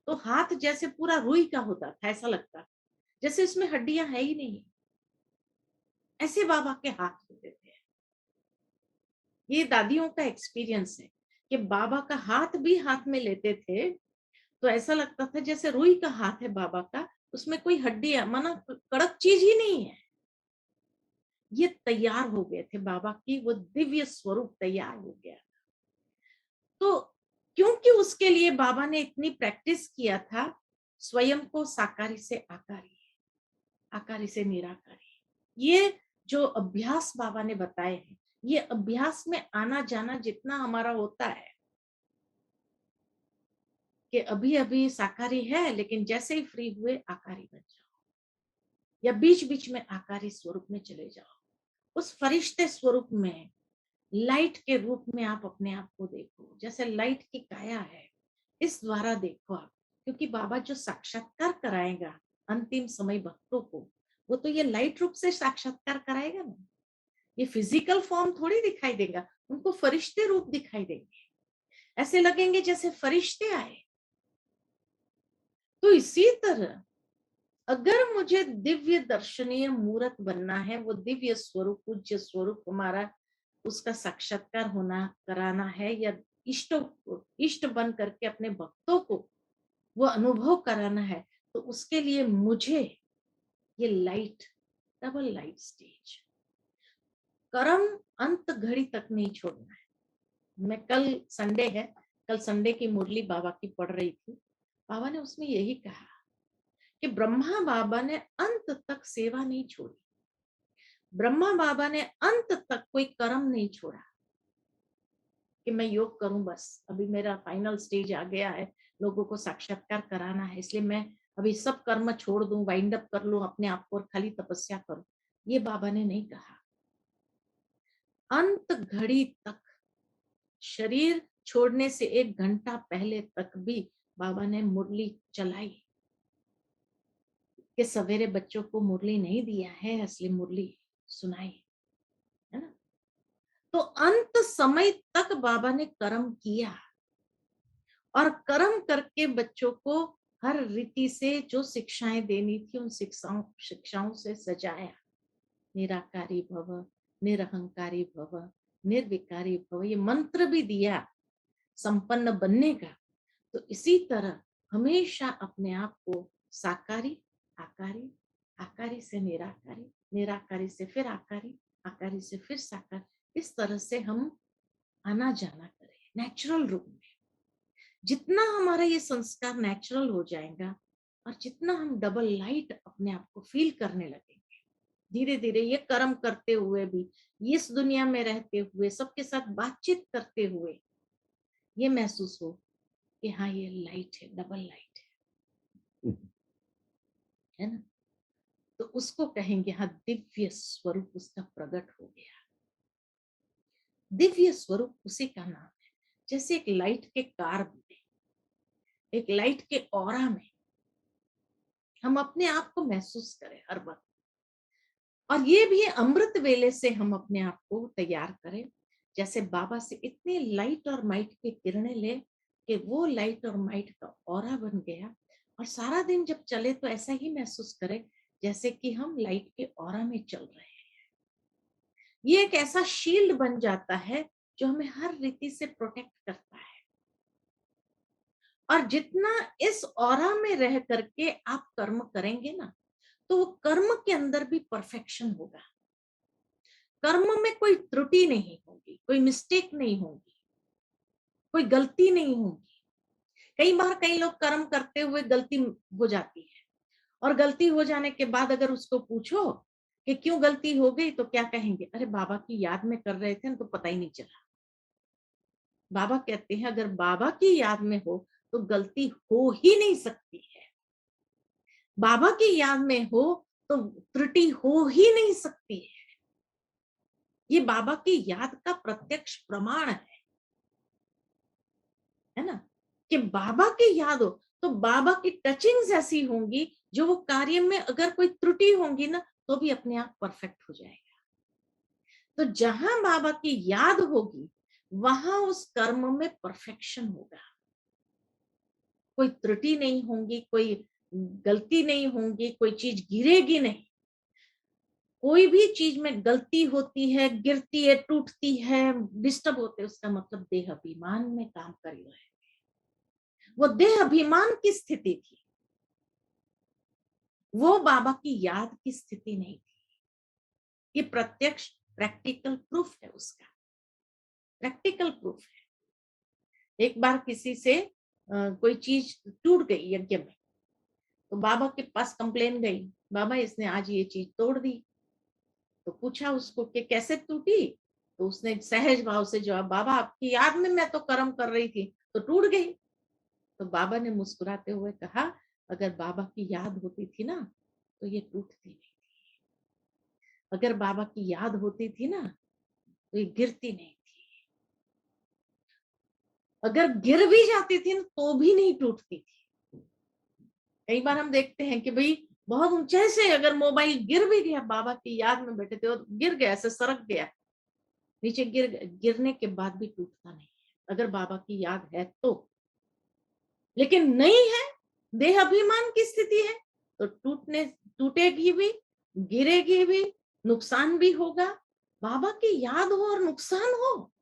तो हाथ जैसे पूरा रुई का होता था, ऐसा लगता जैसे इसमें हड्डियां है ही नहीं, ऐसे बाबा के हाथ होते थे। ये दादियों का एक्सपीरियंस है कि बाबा का हाथ भी हाथ में लेते थे तो ऐसा लगता था जैसे रुई का हाथ है बाबा का, उसमें कोई हड्डियां, माना कड़क चीज ही नहीं है। ये तैयार हो गए थे, बाबा की वो दिव्य स्वरूप तैयार हो गया। तो क्योंकि उसके लिए बाबा ने इतनी प्रैक्टिस किया था, स्वयं को साकारी से आकारी, आकारी से निराकारी, ये जो अभ्यास बाबा ने बताए हैं, ये अभ्यास में आना जाना जितना हमारा होता है, कि अभी अभी साकारी है लेकिन जैसे ही फ्री हुए आकारी बन जाओ, या बीच बीच में आकारी स्वरूप में चले जाओ, उस फरिश्ते स्वरूप में, लाइट के रूप में आप अपने आप को देखो, जैसे लाइट की काया है, इस द्वारा देखो आप। क्योंकि बाबा जो साक्षात्कार कराएगा अंतिम समय भक्तों को, वो तो ये लाइट रूप से साक्षात्कार कराएगा ना, ये फिजिकल फॉर्म थोड़ी दिखाई देगा, उनको फरिश्ते रूप दिखाई देंगे, ऐसे लगेंगे जैसे फरिश्ते आए। तो इसी तरह अगर मुझे दिव्य दर्शनीय मूर्त बनना है, वो दिव्य स्वरूप, पूज्य स्वरूप हमारा, उसका साक्षात्कार होना कराना है, या इष्ट इष्ट बन करके अपने भक्तों को वो अनुभव कराना है, तो उसके लिए मुझे ये लाइट, डबल लाइट स्टेज, कर्म अंत घड़ी तक नहीं छोड़ना है। मैं कल संडे है, कल संडे की मुरली बाबा की पढ़ रही थी। बाबा ने उसमें यही कहा कि ब्रह्मा बाबा ने अंत तक सेवा नहीं छोड़ी, ब्रह्मा बाबा ने अंत तक कोई कर्म नहीं छोड़ा कि मैं योग करूं, बस अभी मेरा फाइनल स्टेज आ गया है, लोगों को साक्षात्कार कराना है, इसलिए मैं अभी सब कर्म छोड़ दूं, वाइंड अप कर लूं अपने आप को और खाली तपस्या करूं। ये बाबा ने नहीं कहा। अंत घड़ी तक, शरीर छोड़ने से 1 घंटा पहले तक भी बाबा ने मुरली चलाई। कि सवेरे बच्चों को मुरली नहीं दिया है, असली मुरली सुनाई, है ना। तो अंत समय तक बाबा ने कर्म किया और कर्म करके बच्चों को हर रीति से जो शिक्षाएं देनी थी उन शिक्षाओं से सजाया। निराकारी भव, निरहंकारी भव, निर्विकारी भव, ये मंत्र भी दिया संपन्न बनने का। तो इसी तरह हमेशा अपने आप को साकारी, आकारी, आकारी से निराकारी, निराकारी से फिर आकारी, आकारी से फिर साकार, इस तरह से हम आना जाना करें नेचुरल रूप में। जितना हमारा ये संस्कार नेचुरल हो जाएगा और जितना हम डबल लाइट अपने आप को फील करने लगेंगे, धीरे धीरे ये कर्म करते हुए भी, इस दुनिया में रहते हुए, सबके साथ बातचीत करते हुए ये महसूस हो कि हाँ ये लाइट है, डबल लाइट है ना। तो उसको कहेंगे हाँ दिव्य स्वरूप उसका प्रकट हो गया। दिव्य स्वरूप उसी का नाम है। जैसे एक लाइट के कार्ब में, एक लाइट के ऑरा में हम अपने आप को महसूस करें हर वक्त। और ये भी अमृत वेले से हम अपने आप को तैयार करें, जैसे बाबा से इतने लाइट और माइट की किरणें ले कि वो लाइट और माइट का ऑरा बन गया। और सारा दिन जब चले तो ऐसा ही महसूस करें जैसे कि हम लाइट के ऑरा में चल रहे हैं। ये एक ऐसा शील्ड बन जाता है जो हमें हर रीति से प्रोटेक्ट करता है। और जितना इस ऑरा में रह करके आप कर्म करेंगे ना, तो वो कर्म के अंदर भी परफेक्शन होगा। कर्म में कोई त्रुटि नहीं होगी, कोई मिस्टेक नहीं होगी, कोई गलती नहीं होगी। कई बार कई लोग कर्म करते हुए गलती हो जाती है, और गलती हो जाने के बाद अगर उसको पूछो कि क्यों गलती हो गई, तो क्या कहेंगे, अरे बाबा की याद में कर रहे थे ना, तो पता ही नहीं चला। बाबा कहते हैं अगर बाबा की याद में हो तो गलती हो ही नहीं सकती है। बाबा की याद में हो तो त्रुटि हो ही नहीं सकती है। ये बाबा की याद का प्रत्यक्ष प्रमाण है ना। कि बाबा की याद हो तो बाबा की टचिंग्स ऐसी होंगी जो वो कार्य में अगर कोई त्रुटि होंगी ना, तो भी अपने आप परफेक्ट हो जाएगा। तो जहां बाबा की याद होगी वहां उस कर्म में परफेक्शन होगा। कोई त्रुटि नहीं होंगी, कोई गलती नहीं होंगी, कोई चीज गिरेगी नहीं। कोई भी चीज में गलती होती है, गिरती है, टूटती है, डिस्टर्ब होते, उसका मतलब देह अभिमान में काम कर रहे हैं। वो देह अभिमान की स्थिति थी, वो बाबा की याद की स्थिति नहीं थी। ये प्रत्यक्ष प्रैक्टिकल प्रूफ है उसका, प्रैक्टिकल प्रूफ है। एक बार किसी से कोई चीज टूट गई यज्ञ में, तो बाबा के पास कंप्लेन गई, बाबा इसने आज ये चीज तोड़ दी। तो पूछा उसको कि कैसे टूटी, तो उसने सहज भाव से जवाब, बाबा आपकी याद में मैं तो कर्म कर रही थी तो टूट गई। तो बाबा ने मुस्कुराते हुए कहा, अगर बाबा की याद होती थी ना तो ये टूटती नहीं, अगर बाबा की याद होती थी ना तो ये गिरती नहीं थी, अगर गिर भी जाती थी ना तो भी नहीं टूटती थी। कई बार हम देखते हैं कि भाई बहुत ऊंचे से अगर मोबाइल गिर भी गया, बाबा की याद में बैठे थे और गिर गया, ऐसे सरक गया नीचे, गिरने के बाद भी टूटता नहीं है अगर बाबा की याद है तो। लेकिन नहीं है, देह अभिमान की स्थिति है, तो टूटेगी भी, गिरेगी भी, नुकसान भी होगा। बाबा की याद हो और नुकसान हो,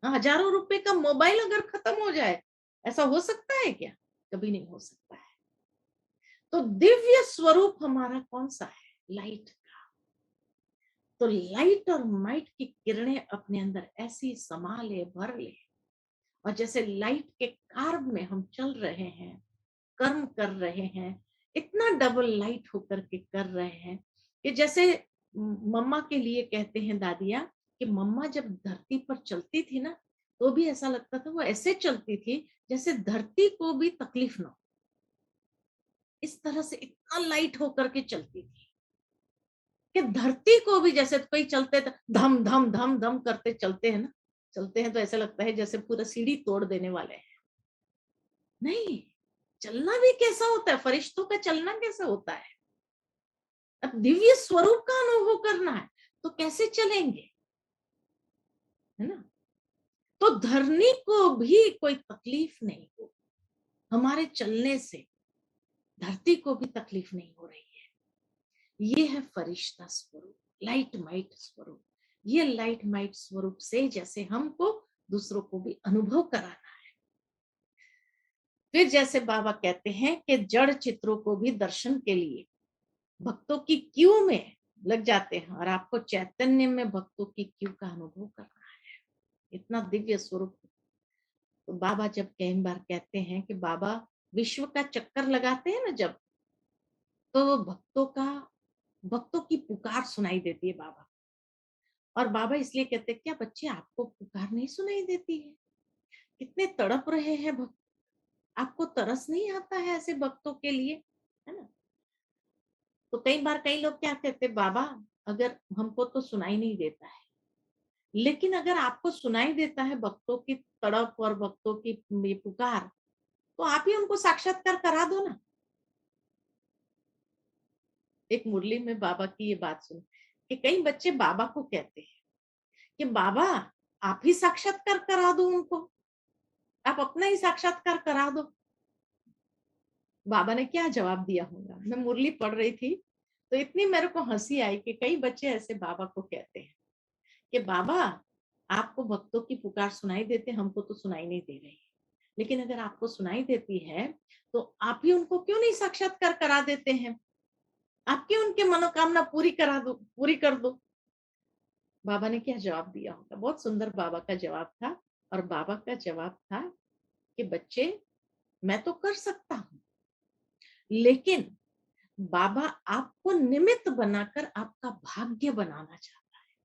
हजारों रुपए का मोबाइल अगर खत्म हो जाए, ऐसा हो सकता है क्या? कभी नहीं हो सकता है। तो दिव्य स्वरूप हमारा कौन सा है? लाइट का। तो लाइट और माइट की किरणें अपने अंदर ऐसी समा ले, भर ले, और जैसे लाइट के कार्ब में हम चल रहे हैं, कर्म कर रहे हैं, इतना डबल लाइट होकर के कर रहे हैं कि जैसे मम्मा के लिए कहते हैं दादिया कि मम्मा जब धरती पर चलती थी ना, तो भी ऐसा लगता था वो ऐसे चलती थी जैसे धरती को भी तकलीफ ना हो। इस तरह से इतना लाइट होकर के चलती थी कि धरती को भी, जैसे कोई चलते तो धम धम धम धम करते चलते हैं ना, चलते हैं तो ऐसा लगता है जैसे पूरा सीढ़ी तोड़ देने वाले हैं। नहीं, चलना भी कैसा होता है, फरिश्तों का चलना कैसा होता है। अब दिव्य स्वरूप का अनुभव करना है तो कैसे चलेंगे, है ना। तो धरनी को भी कोई तकलीफ नहीं हो, हमारे चलने से धरती को भी तकलीफ नहीं हो रही है। ये है फरिश्ता स्वरूप, लाइट माइट स्वरूप। ये लाइट माइट स्वरूप से जैसे हमको दूसरों को भी अनुभव कराना है। फिर जैसे बाबा कहते हैं कि जड़ चित्रों को भी दर्शन के लिए भक्तों की क्यू में लग जाते हैं, और आपको चैतन्य में भक्तों की क्यू का अनुभव करना है। इतना दिव्य स्वरूप। तो बाबा जब कई बार कहते हैं कि बाबा विश्व का चक्कर लगाते हैं ना जब, तो भक्तों की पुकार सुनाई देती है बाबा। और बाबा इसलिए कहते हैं क्या बच्चे आपको पुकार नहीं सुनाई देती है, कितने तड़प रहे हैं भक्त, आपको तरस नहीं आता है ऐसे भक्तों के लिए, है ना। तो कई बार कई लोग क्या कहते, बाबा अगर हमको तो सुनाई नहीं देता है, लेकिन अगर आपको सुनाई देता है भक्तों की तड़प और भक्तों की ये पुकार, तो आप ही उनको साक्षात्कार करा दो ना। एक मुरली में बाबा की ये बात सुन कि कई बच्चे बाबा को कहते हैं कि बाबा आप ही साक्षात्कार करा दो उनको, आप अपना ही साक्षात्कार करा दो। बाबा ने क्या जवाब दिया होगा। मैं मुरली पढ़ रही थी तो इतनी मेरे को हंसी आई कि कई बच्चे ऐसे बाबा को कहते हैं कि बाबा आपको भक्तों की पुकार सुनाई देते, हमको तो सुनाई नहीं दे रही, लेकिन अगर आपको सुनाई देती है तो आप ही उनको क्यों नहीं साक्षात्कार करा देते हैं, आप क्यों उनके मनोकामना पूरी करा दो, पूरी कर दो। बाबा ने क्या जवाब दिया होगा, बहुत सुंदर बाबा का जवाब था। और बाबा का जवाब था कि बच्चे मैं तो कर सकता हूं, लेकिन बाबा आपको निमित्त बनाकर आपका भाग्य बनाना चाहता है।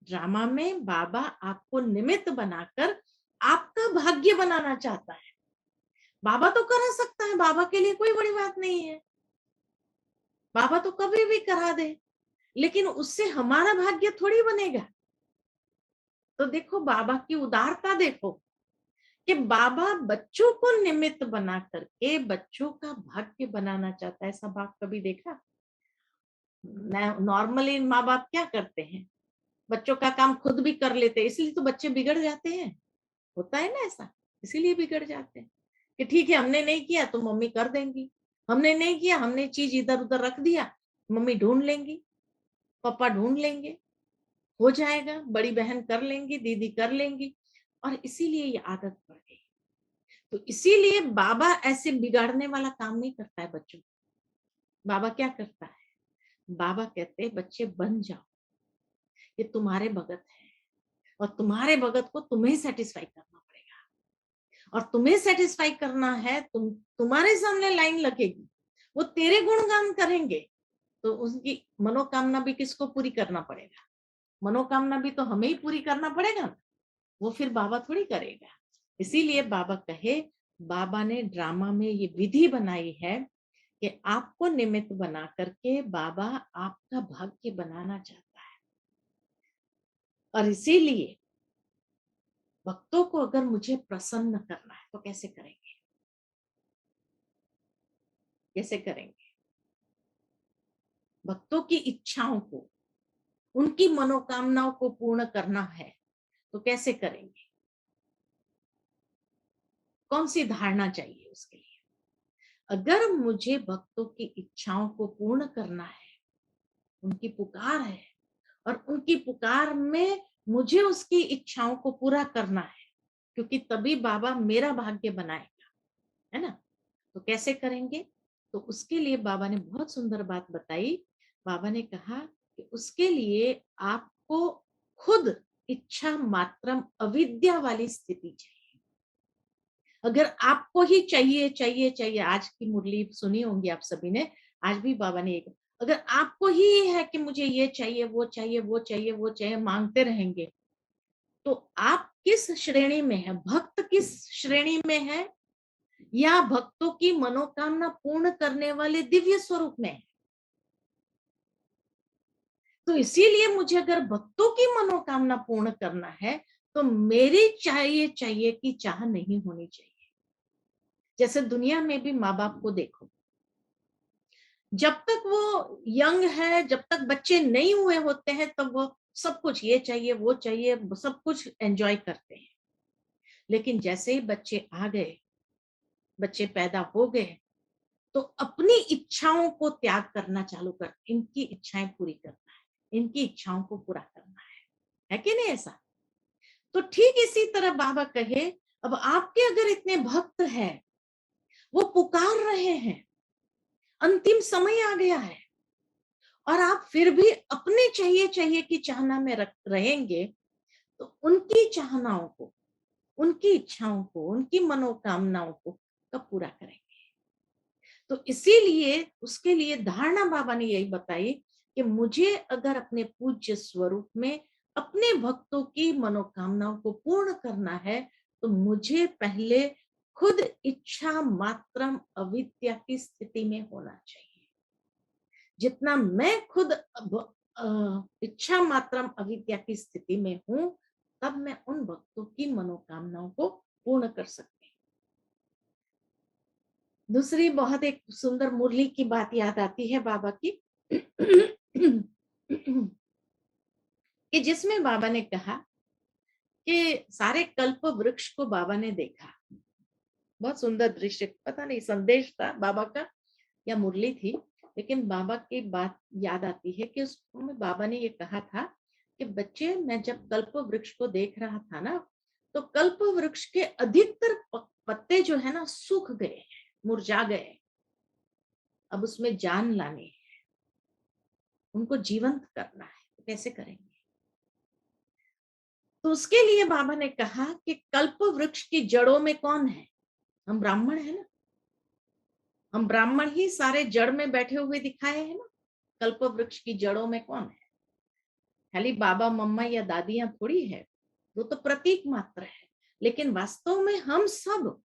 ड्रामा में बाबा आपको निमित्त बनाकर आपका भाग्य बनाना चाहता है। बाबा तो करा सकता है, बाबा के लिए कोई बड़ी बात नहीं है, बाबा तो कभी भी करा दे, लेकिन उससे हमारा भाग्य थोड़ी बनेगा। तो देखो बाबा की उदारता देखो कि बाबा बच्चों को निमित्त बना करके बच्चों का भाग्य बनाना चाहता है। ऐसा बाप कभी देखा? नॉर्मली माँ बाप क्या करते हैं, बच्चों का काम खुद भी कर लेते हैं, इसलिए तो बच्चे बिगड़ जाते हैं। होता है ना ऐसा, इसीलिए बिगड़ जाते हैं कि ठीक है हमने नहीं किया तो मम्मी कर देंगी, हमने नहीं किया, हमने चीज इधर उधर रख दिया, मम्मी ढूंढ लेंगी, पापा ढूंढ लेंगे, हो जाएगा, बड़ी बहन कर लेंगी, दीदी कर लेंगी। और इसीलिए ये आदत पड़ गई। तो इसीलिए बाबा ऐसे बिगाड़ने वाला काम नहीं करता है बच्चों को। बाबा क्या करता है, बाबा कहते हैं बच्चे बन जाओ, ये तुम्हारे भगत है, और तुम्हारे भगत को तुम्हें सेटिस्फाई करना पड़ेगा, और तुम्हें सेटिस्फाई करना है, तुम्हारे सामने लाइन लगेगी, वो तेरे गुणगान करेंगे, तो उसकी मनोकामना भी किसको पूरी करना पड़ेगा, मनोकामना भी तो हमें ही पूरी करना पड़ेगा ना, वो फिर बाबा थोड़ी करेगा। इसीलिए बाबा कहे, बाबा ने ड्रामा में ये विधि बनाई है कि आपको निमित्त बना करके बाबा आपका भाग्य बनाना चाहता है। और इसीलिए भक्तों को अगर मुझे प्रसन्न करना है तो कैसे करेंगे, कैसे करेंगे, भक्तों की इच्छाओं को, उनकी मनोकामनाओं को पूर्ण करना है तो कैसे करेंगे, कौन सी धारणा चाहिए उसके लिए। अगर मुझे भक्तों की इच्छाओं को पूर्ण करना है, उनकी पुकार है, और उनकी पुकार में मुझे उसकी इच्छाओं को पूरा करना है, क्योंकि तभी बाबा मेरा भाग्य बनाएगा, है ना। तो कैसे करेंगे, तो उसके लिए बाबा ने बहुत सुंदर बात बताई। बाबा ने कहा कि उसके लिए आपको खुद इच्छा मात्रम अविद्या वाली स्थिति चाहिए। अगर आपको ही चाहिए चाहिए चाहिए, आज की मुरली सुनी होंगी आप सभी ने, आज भी बाबा ने एक, अगर आपको ही है कि मुझे ये चाहिए वो चाहिए वो चाहिए वो चाहिए, मांगते रहेंगे, तो आप किस श्रेणी में है? भक्त किस श्रेणी में है? या भक्तों की मनोकामना पूर्ण करने वाले दिव्य स्वरूप में है? तो इसीलिए मुझे अगर भक्तों की मनोकामना पूर्ण करना है, तो मेरी चाहिए चाहिए की चाह नहीं होनी चाहिए। जैसे दुनिया में भी माँ बाप को देखो, जब तक वो यंग है, जब तक बच्चे नहीं हुए होते हैं, तब वो सब कुछ ये चाहिए वो चाहिए, सब कुछ एंजॉय करते हैं। लेकिन जैसे ही बच्चे आ गए, बच्चे पैदा हो गए, तो अपनी इच्छाओं को त्याग करना चालू कर, इनकी इच्छाएं पूरी करना है, इनकी इच्छाओं को पूरा करना है कि नहीं ऐसा? तो ठीक इसी तरह बाबा कहे, अब आपके अगर इतने भक्त हैं, वो पुकार रहे हैं, अंतिम समय आ गया है, और आप फिर भी अपने चाहिए चाहिए की चाहना में रहेंगे, तो उनकी चाहनाओं को, उनकी इच्छाओं को, उनकी मनोकामनाओं को कब पूरा करेंगे? तो इसीलिए उसके लिए धारणा बाबा ने यही बताई कि मुझे अगर अपने पूज्य स्वरूप में अपने भक्तों की मनोकामनाओं को पूर्ण करना है, तो मुझे पहले खुद इच्छा मात्रम अविद्या की स्थिति में होना चाहिए। जितना मैं खुद इच्छा मात्रम अविद्या की स्थिति में हूं, तब मैं उन भक्तों की मनोकामनाओं को पूर्ण कर सकती हूँ। दूसरी बहुत एक सुंदर मुरली की बात याद आती है बाबा की कि जिसमें बाबा ने कहा कि सारे कल्प वृक्ष को बाबा ने देखा। बहुत सुंदर दृश्य, पता नहीं संदेश था बाबा का या मुरली थी, लेकिन बाबा की बात याद आती है कि उसमें बाबा ने ये कहा था कि बच्चे, मैं जब कल्प वृक्ष को देख रहा था ना, तो कल्प वृक्ष के अधिकतर पत्ते जो है ना सूख गए, मुरझा गए। अब उसमें जान लानी है, उनको जीवंत करना है, तो कैसे करेंगे? तो उसके लिए बाबा ने कहा कि कल्प वृक्ष की जड़ों में कौन है? हम ब्राह्मण है ना, हम ब्राह्मण ही सारे जड़ में बैठे हुए दिखाए हैं ना। कल्प वृक्ष की जड़ों में कौन है? खाली बाबा मम्मा या दादियां थोड़ी है, वो तो प्रतीक मात्र है। लेकिन वास्तव में हम सब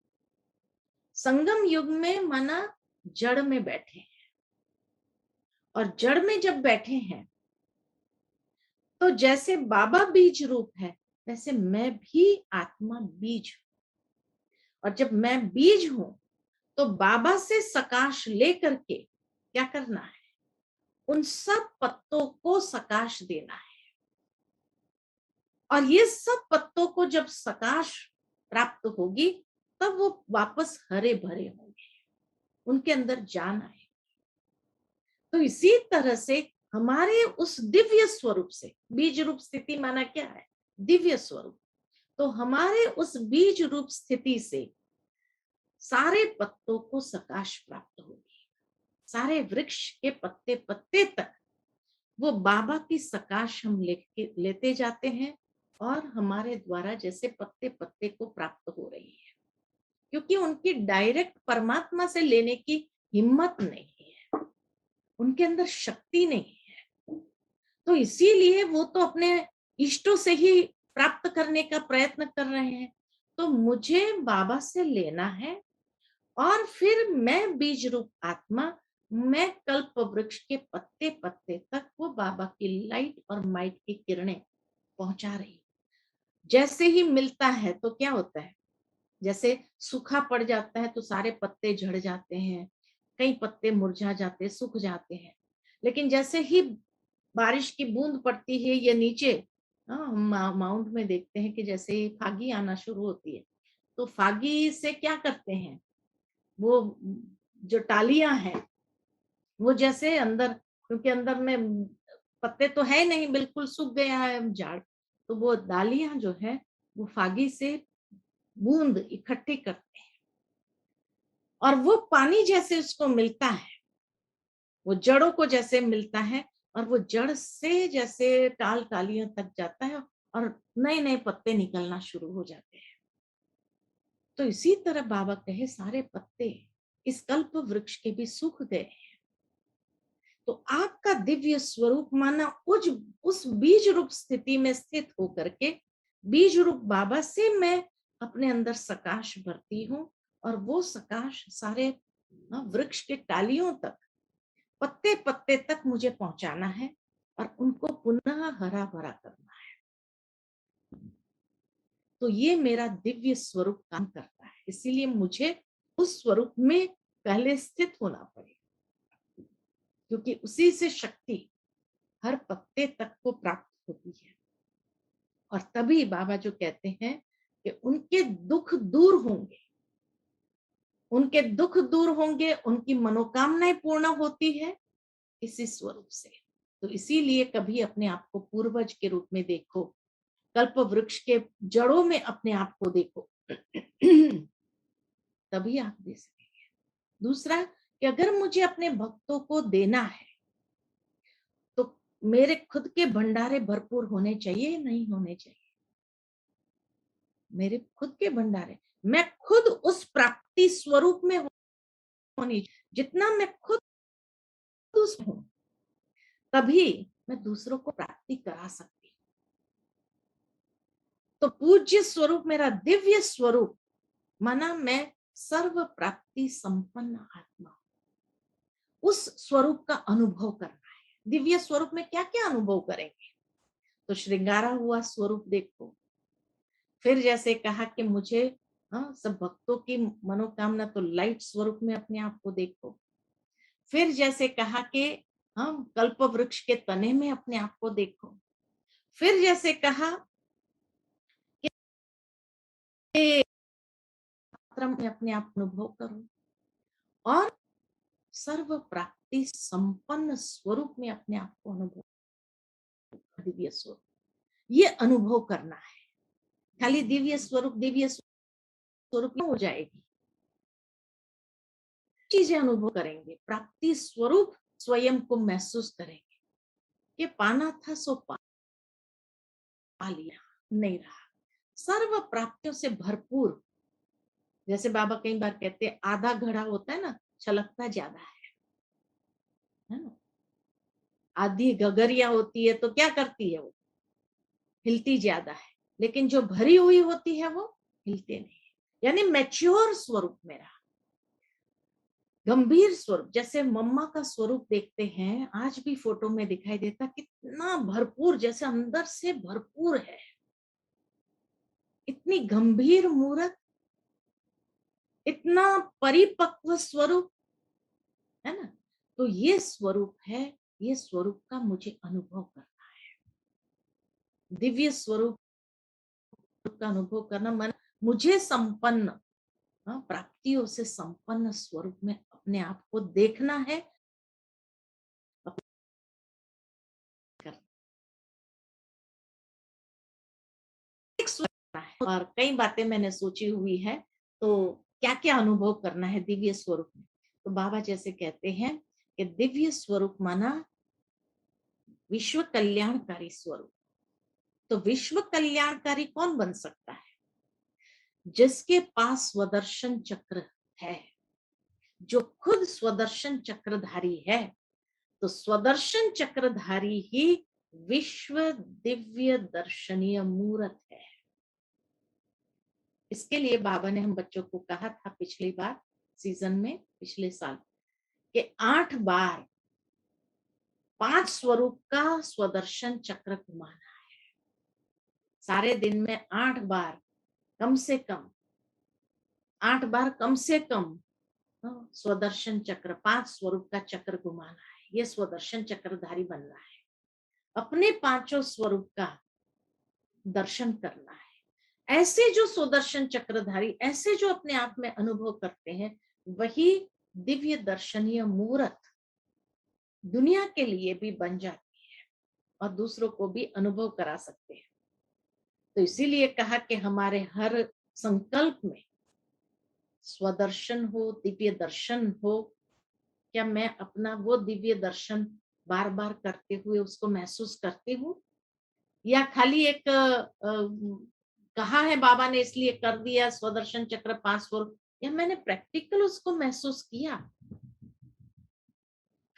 संगम युग में माना जड़ में बैठे हैं, और जड़ में जब बैठे हैं, तो जैसे बाबा बीज रूप है, वैसे मैं भी आत्मा बीज हूं। और जब मैं बीज हूं, तो बाबा से सकाश लेकर के क्या करना है? उन सब पत्तों को सकाश देना है। और ये सब पत्तों को जब सकाश प्राप्त होगी, तब वो वापस हरे भरे होंगे, उनके अंदर जान आएगी। तो इसी तरह से हमारे उस दिव्य स्वरूप से, बीज रूप स्थिति माना क्या है? दिव्य स्वरूप। तो हमारे उस बीज रूप स्थिति से सारे पत्तों को सकाश प्राप्त होगी, सारे वृक्ष के पत्ते पत्ते तक वो बाबा की सकाश हम लेते जाते हैं, और हमारे द्वारा जैसे पत्ते पत्ते को प्राप्त हो रही है, क्योंकि उनकी डायरेक्ट परमात्मा से लेने की हिम्मत नहीं है, उनके अंदर शक्ति नहीं है। तो इसीलिए वो तो अपने इष्टों से ही प्राप्त करने का प्रयत्न कर रहे हैं। तो मुझे बाबा से लेना है, और फिर मैं बीज रूप आत्मा, मैं कल्प वृक्ष के पत्ते पत्ते तक वो बाबा की लाइट और माइट की किरणें पहुंचा रही। जैसे ही मिलता है तो क्या होता है? जैसे सूखा पड़ जाता है तो सारे पत्ते झड़ जाते हैं, कई पत्ते मुरझा जाते, सूख जाते हैं। लेकिन जैसे ही बारिश की बूंद पड़ती है या नीचे, हम माउंट में देखते हैं कि जैसे ही फागी आना शुरू होती है, तो फागी से क्या करते हैं? वो जो टालियां हैं, वो जैसे अंदर, क्योंकि अंदर में पत्ते तो है नहीं, बिल्कुल सूख गया है झाड़, तो वो डालियां जो है वो फागी से बूंद इकट्ठी करते हैं, और वो पानी जैसे उसको मिलता है, वो जड़ों को जैसे मिलता है, और वो जड़ से जैसे टाल टालियों तक जाता है और नए नए पत्ते निकलना शुरू हो जाते हैं। तो इसी तरह बाबा कहे सारे पत्ते इस कल्प वृक्ष के भी सूख गए। तो आपका दिव्य स्वरूप माना उस बीज रूप स्थिति में स्थित होकर के बीज रूप बाबा से मैं अपने अंदर सकाश भरती हूँ, और वो सकाश सारे वृक्ष के टालियों तक, पत्ते पत्ते तक मुझे पहुंचाना है और उनको पुनः हरा भरा करना है। तो ये मेरा दिव्य स्वरूप काम करता है, इसीलिए मुझे उस स्वरूप में पहले स्थित होना पड़ेगा, क्योंकि उसी से शक्ति हर पत्ते तक को प्राप्त होती है। और तभी बाबा जो कहते हैं कि उनके दुख दूर होंगे, उनके दुख दूर होंगे, उनकी मनोकामनाएं पूर्ण होती है इसी स्वरूप से। तो इसीलिए कभी अपने आप को पूर्वज के रूप में देखो, कल्प वृक्ष के जड़ों में अपने आप को देखो, तभी आप दे सकेंगे। दूसरा कि अगर मुझे अपने भक्तों को देना है तो मेरे खुद के भंडारे भरपूर होने चाहिए, नहीं होने चाहिए? मेरे खुद के भंडारे, मैं खुद उस प्राप्ति स्वरूप में होनी, जितना मैं खुद उस हूं, तभी मैं दूसरों को प्राप्ति करा सकती हूँ। तो पूज्य स्वरूप मेरा दिव्य स्वरूप माना मैं सर्व प्राप्ति संपन्न आत्मा, उस स्वरूप का अनुभव करना है। दिव्य स्वरूप में क्या क्या अनुभव करेंगे? तो श्रृंगारा हुआ स्वरूप देखो, फिर जैसे कहा कि मुझे सब भक्तों की मनोकामना, तो लाइट स्वरूप में अपने आप को देखो। फिर जैसे कहा कि हम कल्प वृक्ष के तने में अपने आप को देखो। फिर जैसे कहा कि में अपने आप अनुभव करो, और सर्व प्राप्ति संपन्न स्वरूप में अपने आप को अनुभव, दिव्य स्वरूप ये अनुभव करना है। खाली दिव्य स्वरूप हो जाएगी, चीजें अनुभव करेंगे, प्राप्ति स्वरूप स्वयं को महसूस करेंगे कि पाना था सो पा लिया, नहीं रहा, सर्व प्राप्तियों से भरपूर। जैसे बाबा कई बार कहते हैं आधा घड़ा होता है ना, छलकता ज्यादा है ना। आधी गगरिया होती है तो क्या करती है, वो हिलती ज्यादा है, लेकिन जो भरी हुई होती है वो हिलते नहीं। यानी मैच्योर स्वरूप मेरा, गंभीर स्वरूप, जैसे मम्मा का स्वरूप देखते हैं आज भी फोटो में दिखाई देता, कितना भरपूर, जैसे अंदर से भरपूर है, इतनी गंभीर मूर्त, इतना परिपक्व स्वरूप है ना। तो ये स्वरूप है, ये स्वरूप का मुझे अनुभव करना है। दिव्य स्वरूप का अनुभव करना मन, मुझे संपन्न, प्राप्तियों से संपन्न स्वरूप में अपने आप को देखना है, और कई बातें मैंने सोची हुई है, तो क्या क्या अनुभव करना है दिव्य स्वरूप में। तो बाबा जैसे कहते हैं कि दिव्य स्वरूप माना विश्व कल्याणकारी स्वरूप। तो विश्व कल्याणकारी कौन बन सकता है? जिसके पास स्वदर्शन चक्र है, जो खुद स्वदर्शन चक्रधारी है। तो स्वदर्शन चक्रधारी ही विश्व दिव्य दर्शनीय मूर्त है। इसके लिए बाबा ने हम बच्चों को कहा था पिछली बार सीजन में, पिछले साल, कि 8 बार 5 स्वरूप का स्वदर्शन चक्र घुमाना है। सारे दिन में 8 बार कम से कम, 8 बार कम से कम स्वदर्शन चक्र, 5 स्वरूप का चक्र घुमाना है। ये स्वदर्शन चक्रधारी बनना है, अपने पांचों स्वरूप का दर्शन करना है। ऐसे जो स्वदर्शन चक्रधारी, ऐसे जो अपने आप में अनुभव करते हैं, वही दिव्य दर्शनीय मूर्त दुनिया के लिए भी बन जाती है और दूसरों को भी अनुभव करा सकते हैं। तो इसीलिए कहा कि हमारे हर संकल्प में स्वदर्शन हो, दिव्य दर्शन हो। क्या मैं अपना वो दिव्य दर्शन बार बार करते हुए उसको महसूस करती हूँ, या खाली एक कहा है बाबा ने इसलिए कर दिया स्वदर्शन चक्र 5 स्वरूप, या मैंने प्रैक्टिकल उसको महसूस किया?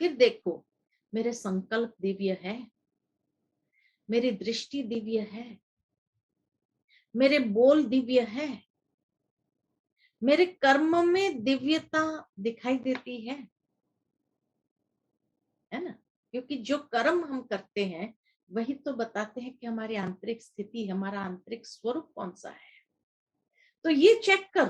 फिर देखो, मेरे संकल्प दिव्य है, मेरी दृष्टि दिव्य है, मेरे बोल दिव्य है, मेरे कर्म में दिव्यता दिखाई देती है ना? क्योंकि जो कर्म हम करते हैं वही तो बताते हैं कि हमारी आंतरिक स्थिति, हमारा आंतरिक स्वरूप कौन सा है। तो ये चेक कर,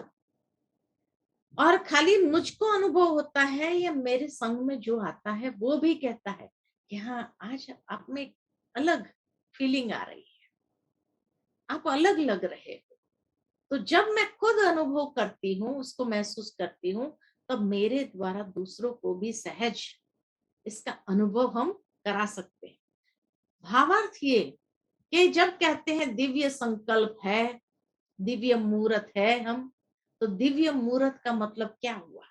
और खाली मुझको अनुभव होता है या मेरे संग में जो आता है वो भी कहता है कि हाँ, आज आप में अलग फीलिंग आ रही है, आप अलग लग रहे हो। तो जब मैं खुद अनुभव करती हूँ, उसको महसूस करती हूँ, तब मेरे द्वारा दूसरों को भी सहज इसका अनुभव हम करा सकते हैं। भावार्थ ये कि जब कहते हैं दिव्य संकल्प है, दिव्य मूर्त है हम, तो दिव्य मूर्त का मतलब क्या हुआ?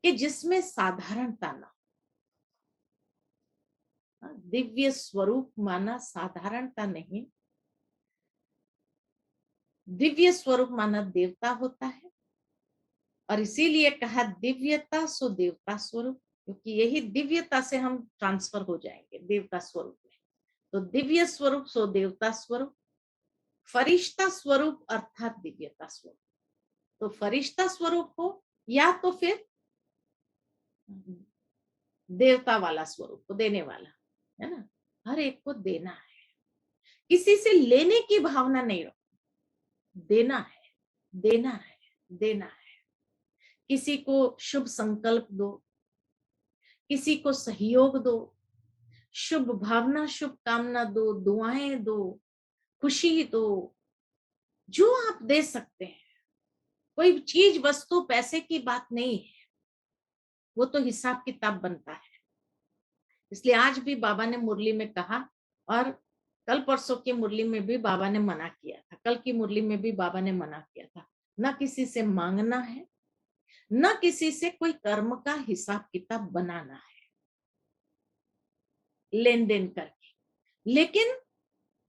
कि जिसमें साधारणता ना, दिव्य स्वरूप माना साधारणता नहीं, दिव्य स्वरूप माना देवता होता है। और इसीलिए कहा दिव्यता सो देवता स्वरूप, क्योंकि यही दिव्यता से हम ट्रांसफर हो जाएंगे देवता स्वरूप में। तो दिव्य स्वरूप सो देवता स्वरूप, फरिश्ता स्वरूप अर्थात दिव्यता स्वरूप। तो फरिश्ता स्वरूप हो या तो फिर देवता वाला स्वरूप को, देने वाला, है ना? हर एक को देना है, किसी से लेने की भावना नहीं रखो, देना है, देना है, देना है। किसी को शुभ संकल्प दो, किसी को सहयोग दो, शुभ भावना, शुभ कामना दो, दुआएं दो, खुशी दो, जो आप दे सकते हैं। कोई चीज वस्तु पैसे की बात नहीं है, वो तो हिसाब किताब बनता है। इसलिए आज भी बाबा ने मुरली में कहा, और कल परसों की मुरली में भी बाबा ने मना किया था, कल की मुरली में भी बाबा ने मना किया था, ना किसी से मांगना है, ना किसी से कोई कर्म का हिसाब किताब बनाना है लेन देन करके। लेकिन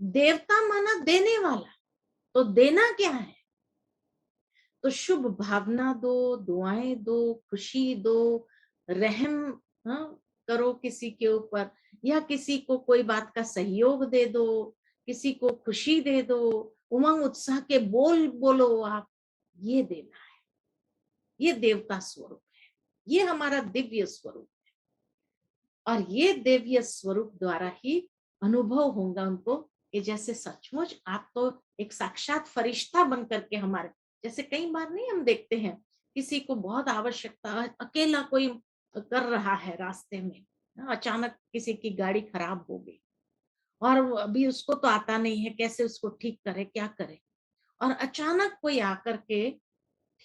देवता माना देने वाला, तो देना क्या है? तो शुभ भावना दो, दुआएं दो, खुशी दो, रहम, करो किसी के ऊपर, या किसी को कोई बात का सहयोग दे दो, किसी को खुशी दे दो, उमंग उत्साह के बोल बोलो आप, ये देना है। ये देवता स्वरूप है, ये हमारा दिव्य स्वरूप है। और ये दिव्य स्वरूप द्वारा ही अनुभव होगा उनको कि जैसे सचमुच आप तो एक साक्षात फरिश्ता बन करके हमारे, जैसे कई बार नहीं हम देखते हैं किसी को बहुत आवश्यकता है, अकेला कोई कर रहा है रास्ते में, अचानक किसी की गाड़ी खराब हो गई, और अभी उसको तो आता नहीं है कैसे उसको ठीक करे, क्या करे, और अचानक कोई आकर के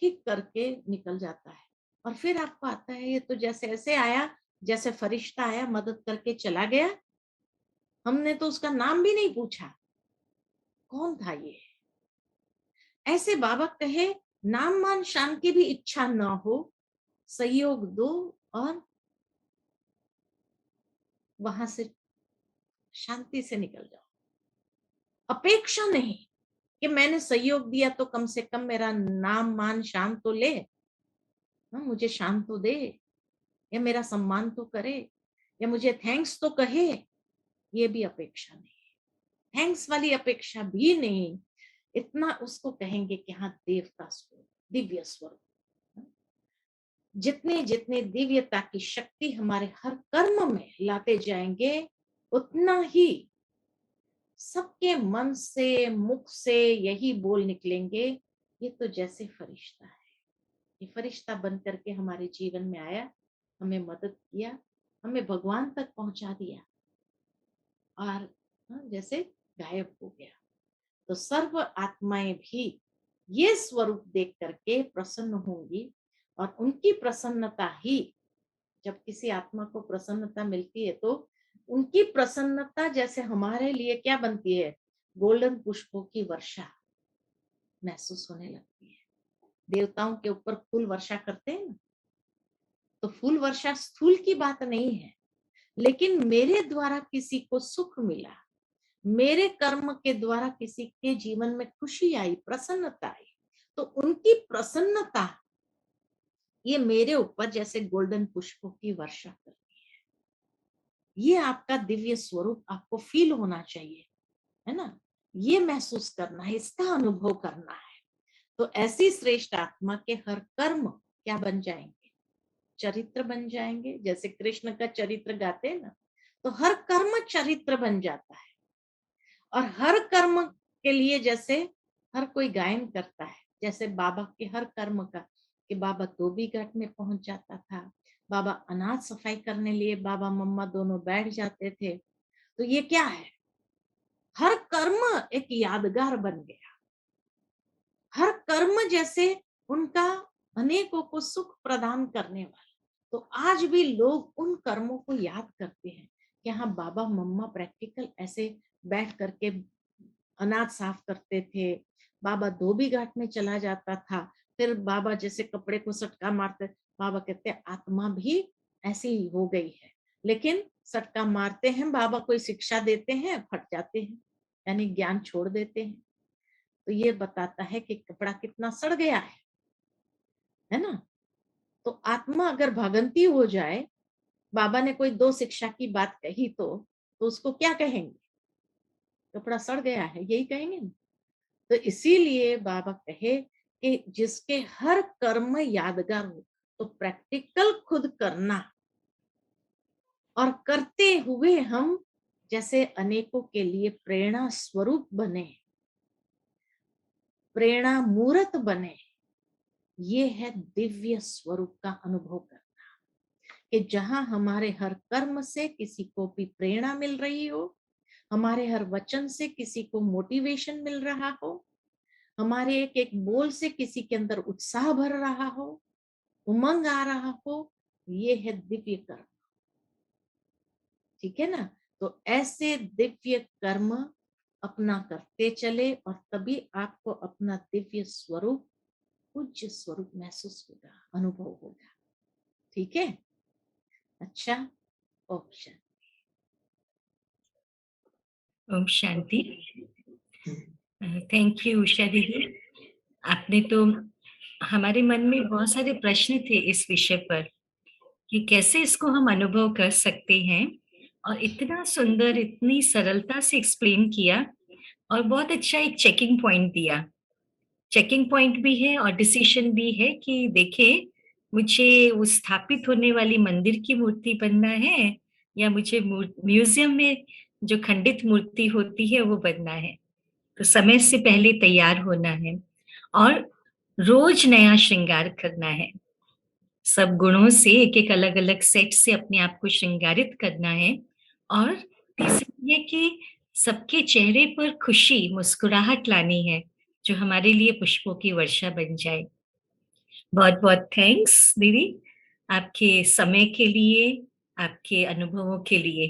ठीक करके निकल जाता है। और फिर आपको आता है ये तो जैसे ऐसे आया, जैसे फरिश्ता आया, मदद करके चला गया, हमने तो उसका नाम भी नहीं पूछा कौन था ये। ऐसे बाबा कहे, नाम मान शान की भी इच्छा ना हो, सहयोग दो और वहां से शांति से निकल जाओ। अपेक्षा नहीं कि मैंने सहयोग दिया तो कम से कम मेरा नाम मान शान तो ले, मुझे शान तो दे, या मेरा सम्मान तो करे, या मुझे थैंक्स तो कहे। ये भी अपेक्षा नहीं, थैंक्स वाली अपेक्षा भी नहीं। इतना उसको कहेंगे कि हाँ, देवता स्वरूप, दिव्य स्वरूप। जितने जितने दिव्यता की शक्ति हमारे हर कर्म में लाते जाएंगे, उतना ही सबके मन से, मुख से यही बोल निकलेंगे, ये तो जैसे फरिश्ता है, ये फरिश्ता बन करके हमारे जीवन में आया, हमें मदद किया, हमें भगवान तक पहुंचा दिया, और जैसे गायब हो गया। तो सर्व आत्माएं भी ये स्वरूप देख करके प्रसन्न होंगी, और उनकी प्रसन्नता ही, जब किसी आत्मा को प्रसन्नता मिलती है तो उनकी प्रसन्नता जैसे हमारे लिए क्या बनती है, गोल्डन पुष्पों की वर्षा महसूस होने लगती है। देवताओं के ऊपर फूल वर्षा करते हैं ना, तो फूल वर्षा स्थूल की बात नहीं है, लेकिन मेरे द्वारा किसी को सुख मिला, मेरे कर्म के द्वारा किसी के जीवन में खुशी आई, प्रसन्नता आई, तो उनकी प्रसन्नता ये मेरे ऊपर जैसे गोल्डन पुष्पों की वर्षा करती है। ये आपका दिव्य स्वरूप आपको फील होना चाहिए, है ना? ये महसूस करना है, इसका अनुभव करना है। तो ऐसी श्रेष्ठ आत्मा के हर कर्म क्या बन जाएंगे? चरित्र बन जाएंगे। जैसे कृष्ण का चरित्र गाते हैं ना, तो हर कर्म चरित्र बन जाता है। और हर कर्म के लिए जैसे हर कोई गायन करता है, जैसे बाबा के हर कर्म का, कि बाबा धोबी घाट में पहुंच जाता था, बाबा अनाज सफाई करने लिए बाबा मम्मा दोनों बैठ जाते थे। तो ये क्या है? हर कर्म एक यादगार बन गया। हर कर्म जैसे उनका अनेकों को सुख प्रदान करने वाला। तो आज भी लोग उन कर्मों को याद करते हैं कि हाँ, बाबा मम्मा प्रैक्टिकल ऐसे बैठ करके अनाज साफ करते थे। बाबा धोबी घाट में चला जाता था, फिर बाबा जैसे कपड़े को सटका मारते, बाबा कहते आत्मा भी ऐसी ही हो गई है। लेकिन सटका मारते हैं बाबा, कोई शिक्षा देते हैं, फट जाते हैं, यानी ज्ञान छोड़ देते हैं। तो ये बताता है कि कपड़ा कितना सड़ गया है ना? तो आत्मा अगर भगंती हो जाए, बाबा ने कोई दो शिक्षा की बात कही तो उसको क्या कहेंगे? कपड़ा सड़ गया है, यही कहेंगे ना? तो इसीलिए बाबा कहे कि जिसके हर कर्म यादगार हो, तो प्रैक्टिकल खुद करना, और करते हुए हम जैसे अनेकों के लिए प्रेरणा स्वरूप बने, प्रेरणा मूर्त बने। ये है दिव्य स्वरूप का अनुभव करना, कि जहां हमारे हर कर्म से किसी को भी प्रेरणा मिल रही हो, हमारे हर वचन से किसी को मोटिवेशन मिल रहा हो, हमारे एक एक बोल से किसी के अंदर उत्साह भर रहा हो, उमंग आ रहा हो, ये है दिव्य कर्म। ठीक है ना? तो ऐसे दिव्य कर्म अपना करते चले, और तभी आपको अपना दिव्य स्वरूप, पूज्य स्वरूप महसूस होगा, अनुभव होगा। ठीक है? अच्छा, ऑप्शन। ओम शांति। थैंक यू उषा दीदी। आपने तो हमारे मन में बहुत सारे प्रश्न थे इस विषय पर कि कैसे इसको हम अनुभव कर सकते हैं, और इतना सुंदर, इतनी सरलता से एक्सप्लेन किया, और बहुत अच्छा एक चेकिंग पॉइंट दिया। चेकिंग पॉइंट भी है और डिसीजन भी है कि देखिए, मुझे उस स्थापित होने वाली मंदिर की मूर्ति बनना है, या मुझे म्यूजियम में जो खंडित मूर्ति होती है वो बनना है। तो समय से पहले तैयार होना है, और रोज नया श्रृंगार करना है। सब गुणों से एक एक अलग अलग सेट से अपने आप को श्रृंगारित करना है। और तीसरा ये कि सबके चेहरे पर खुशी, मुस्कुराहट लानी है, जो हमारे लिए पुष्पों की वर्षा बन जाए। बहुत बहुत थैंक्स दीदी, आपके समय के लिए, आपके अनुभवों के लिए।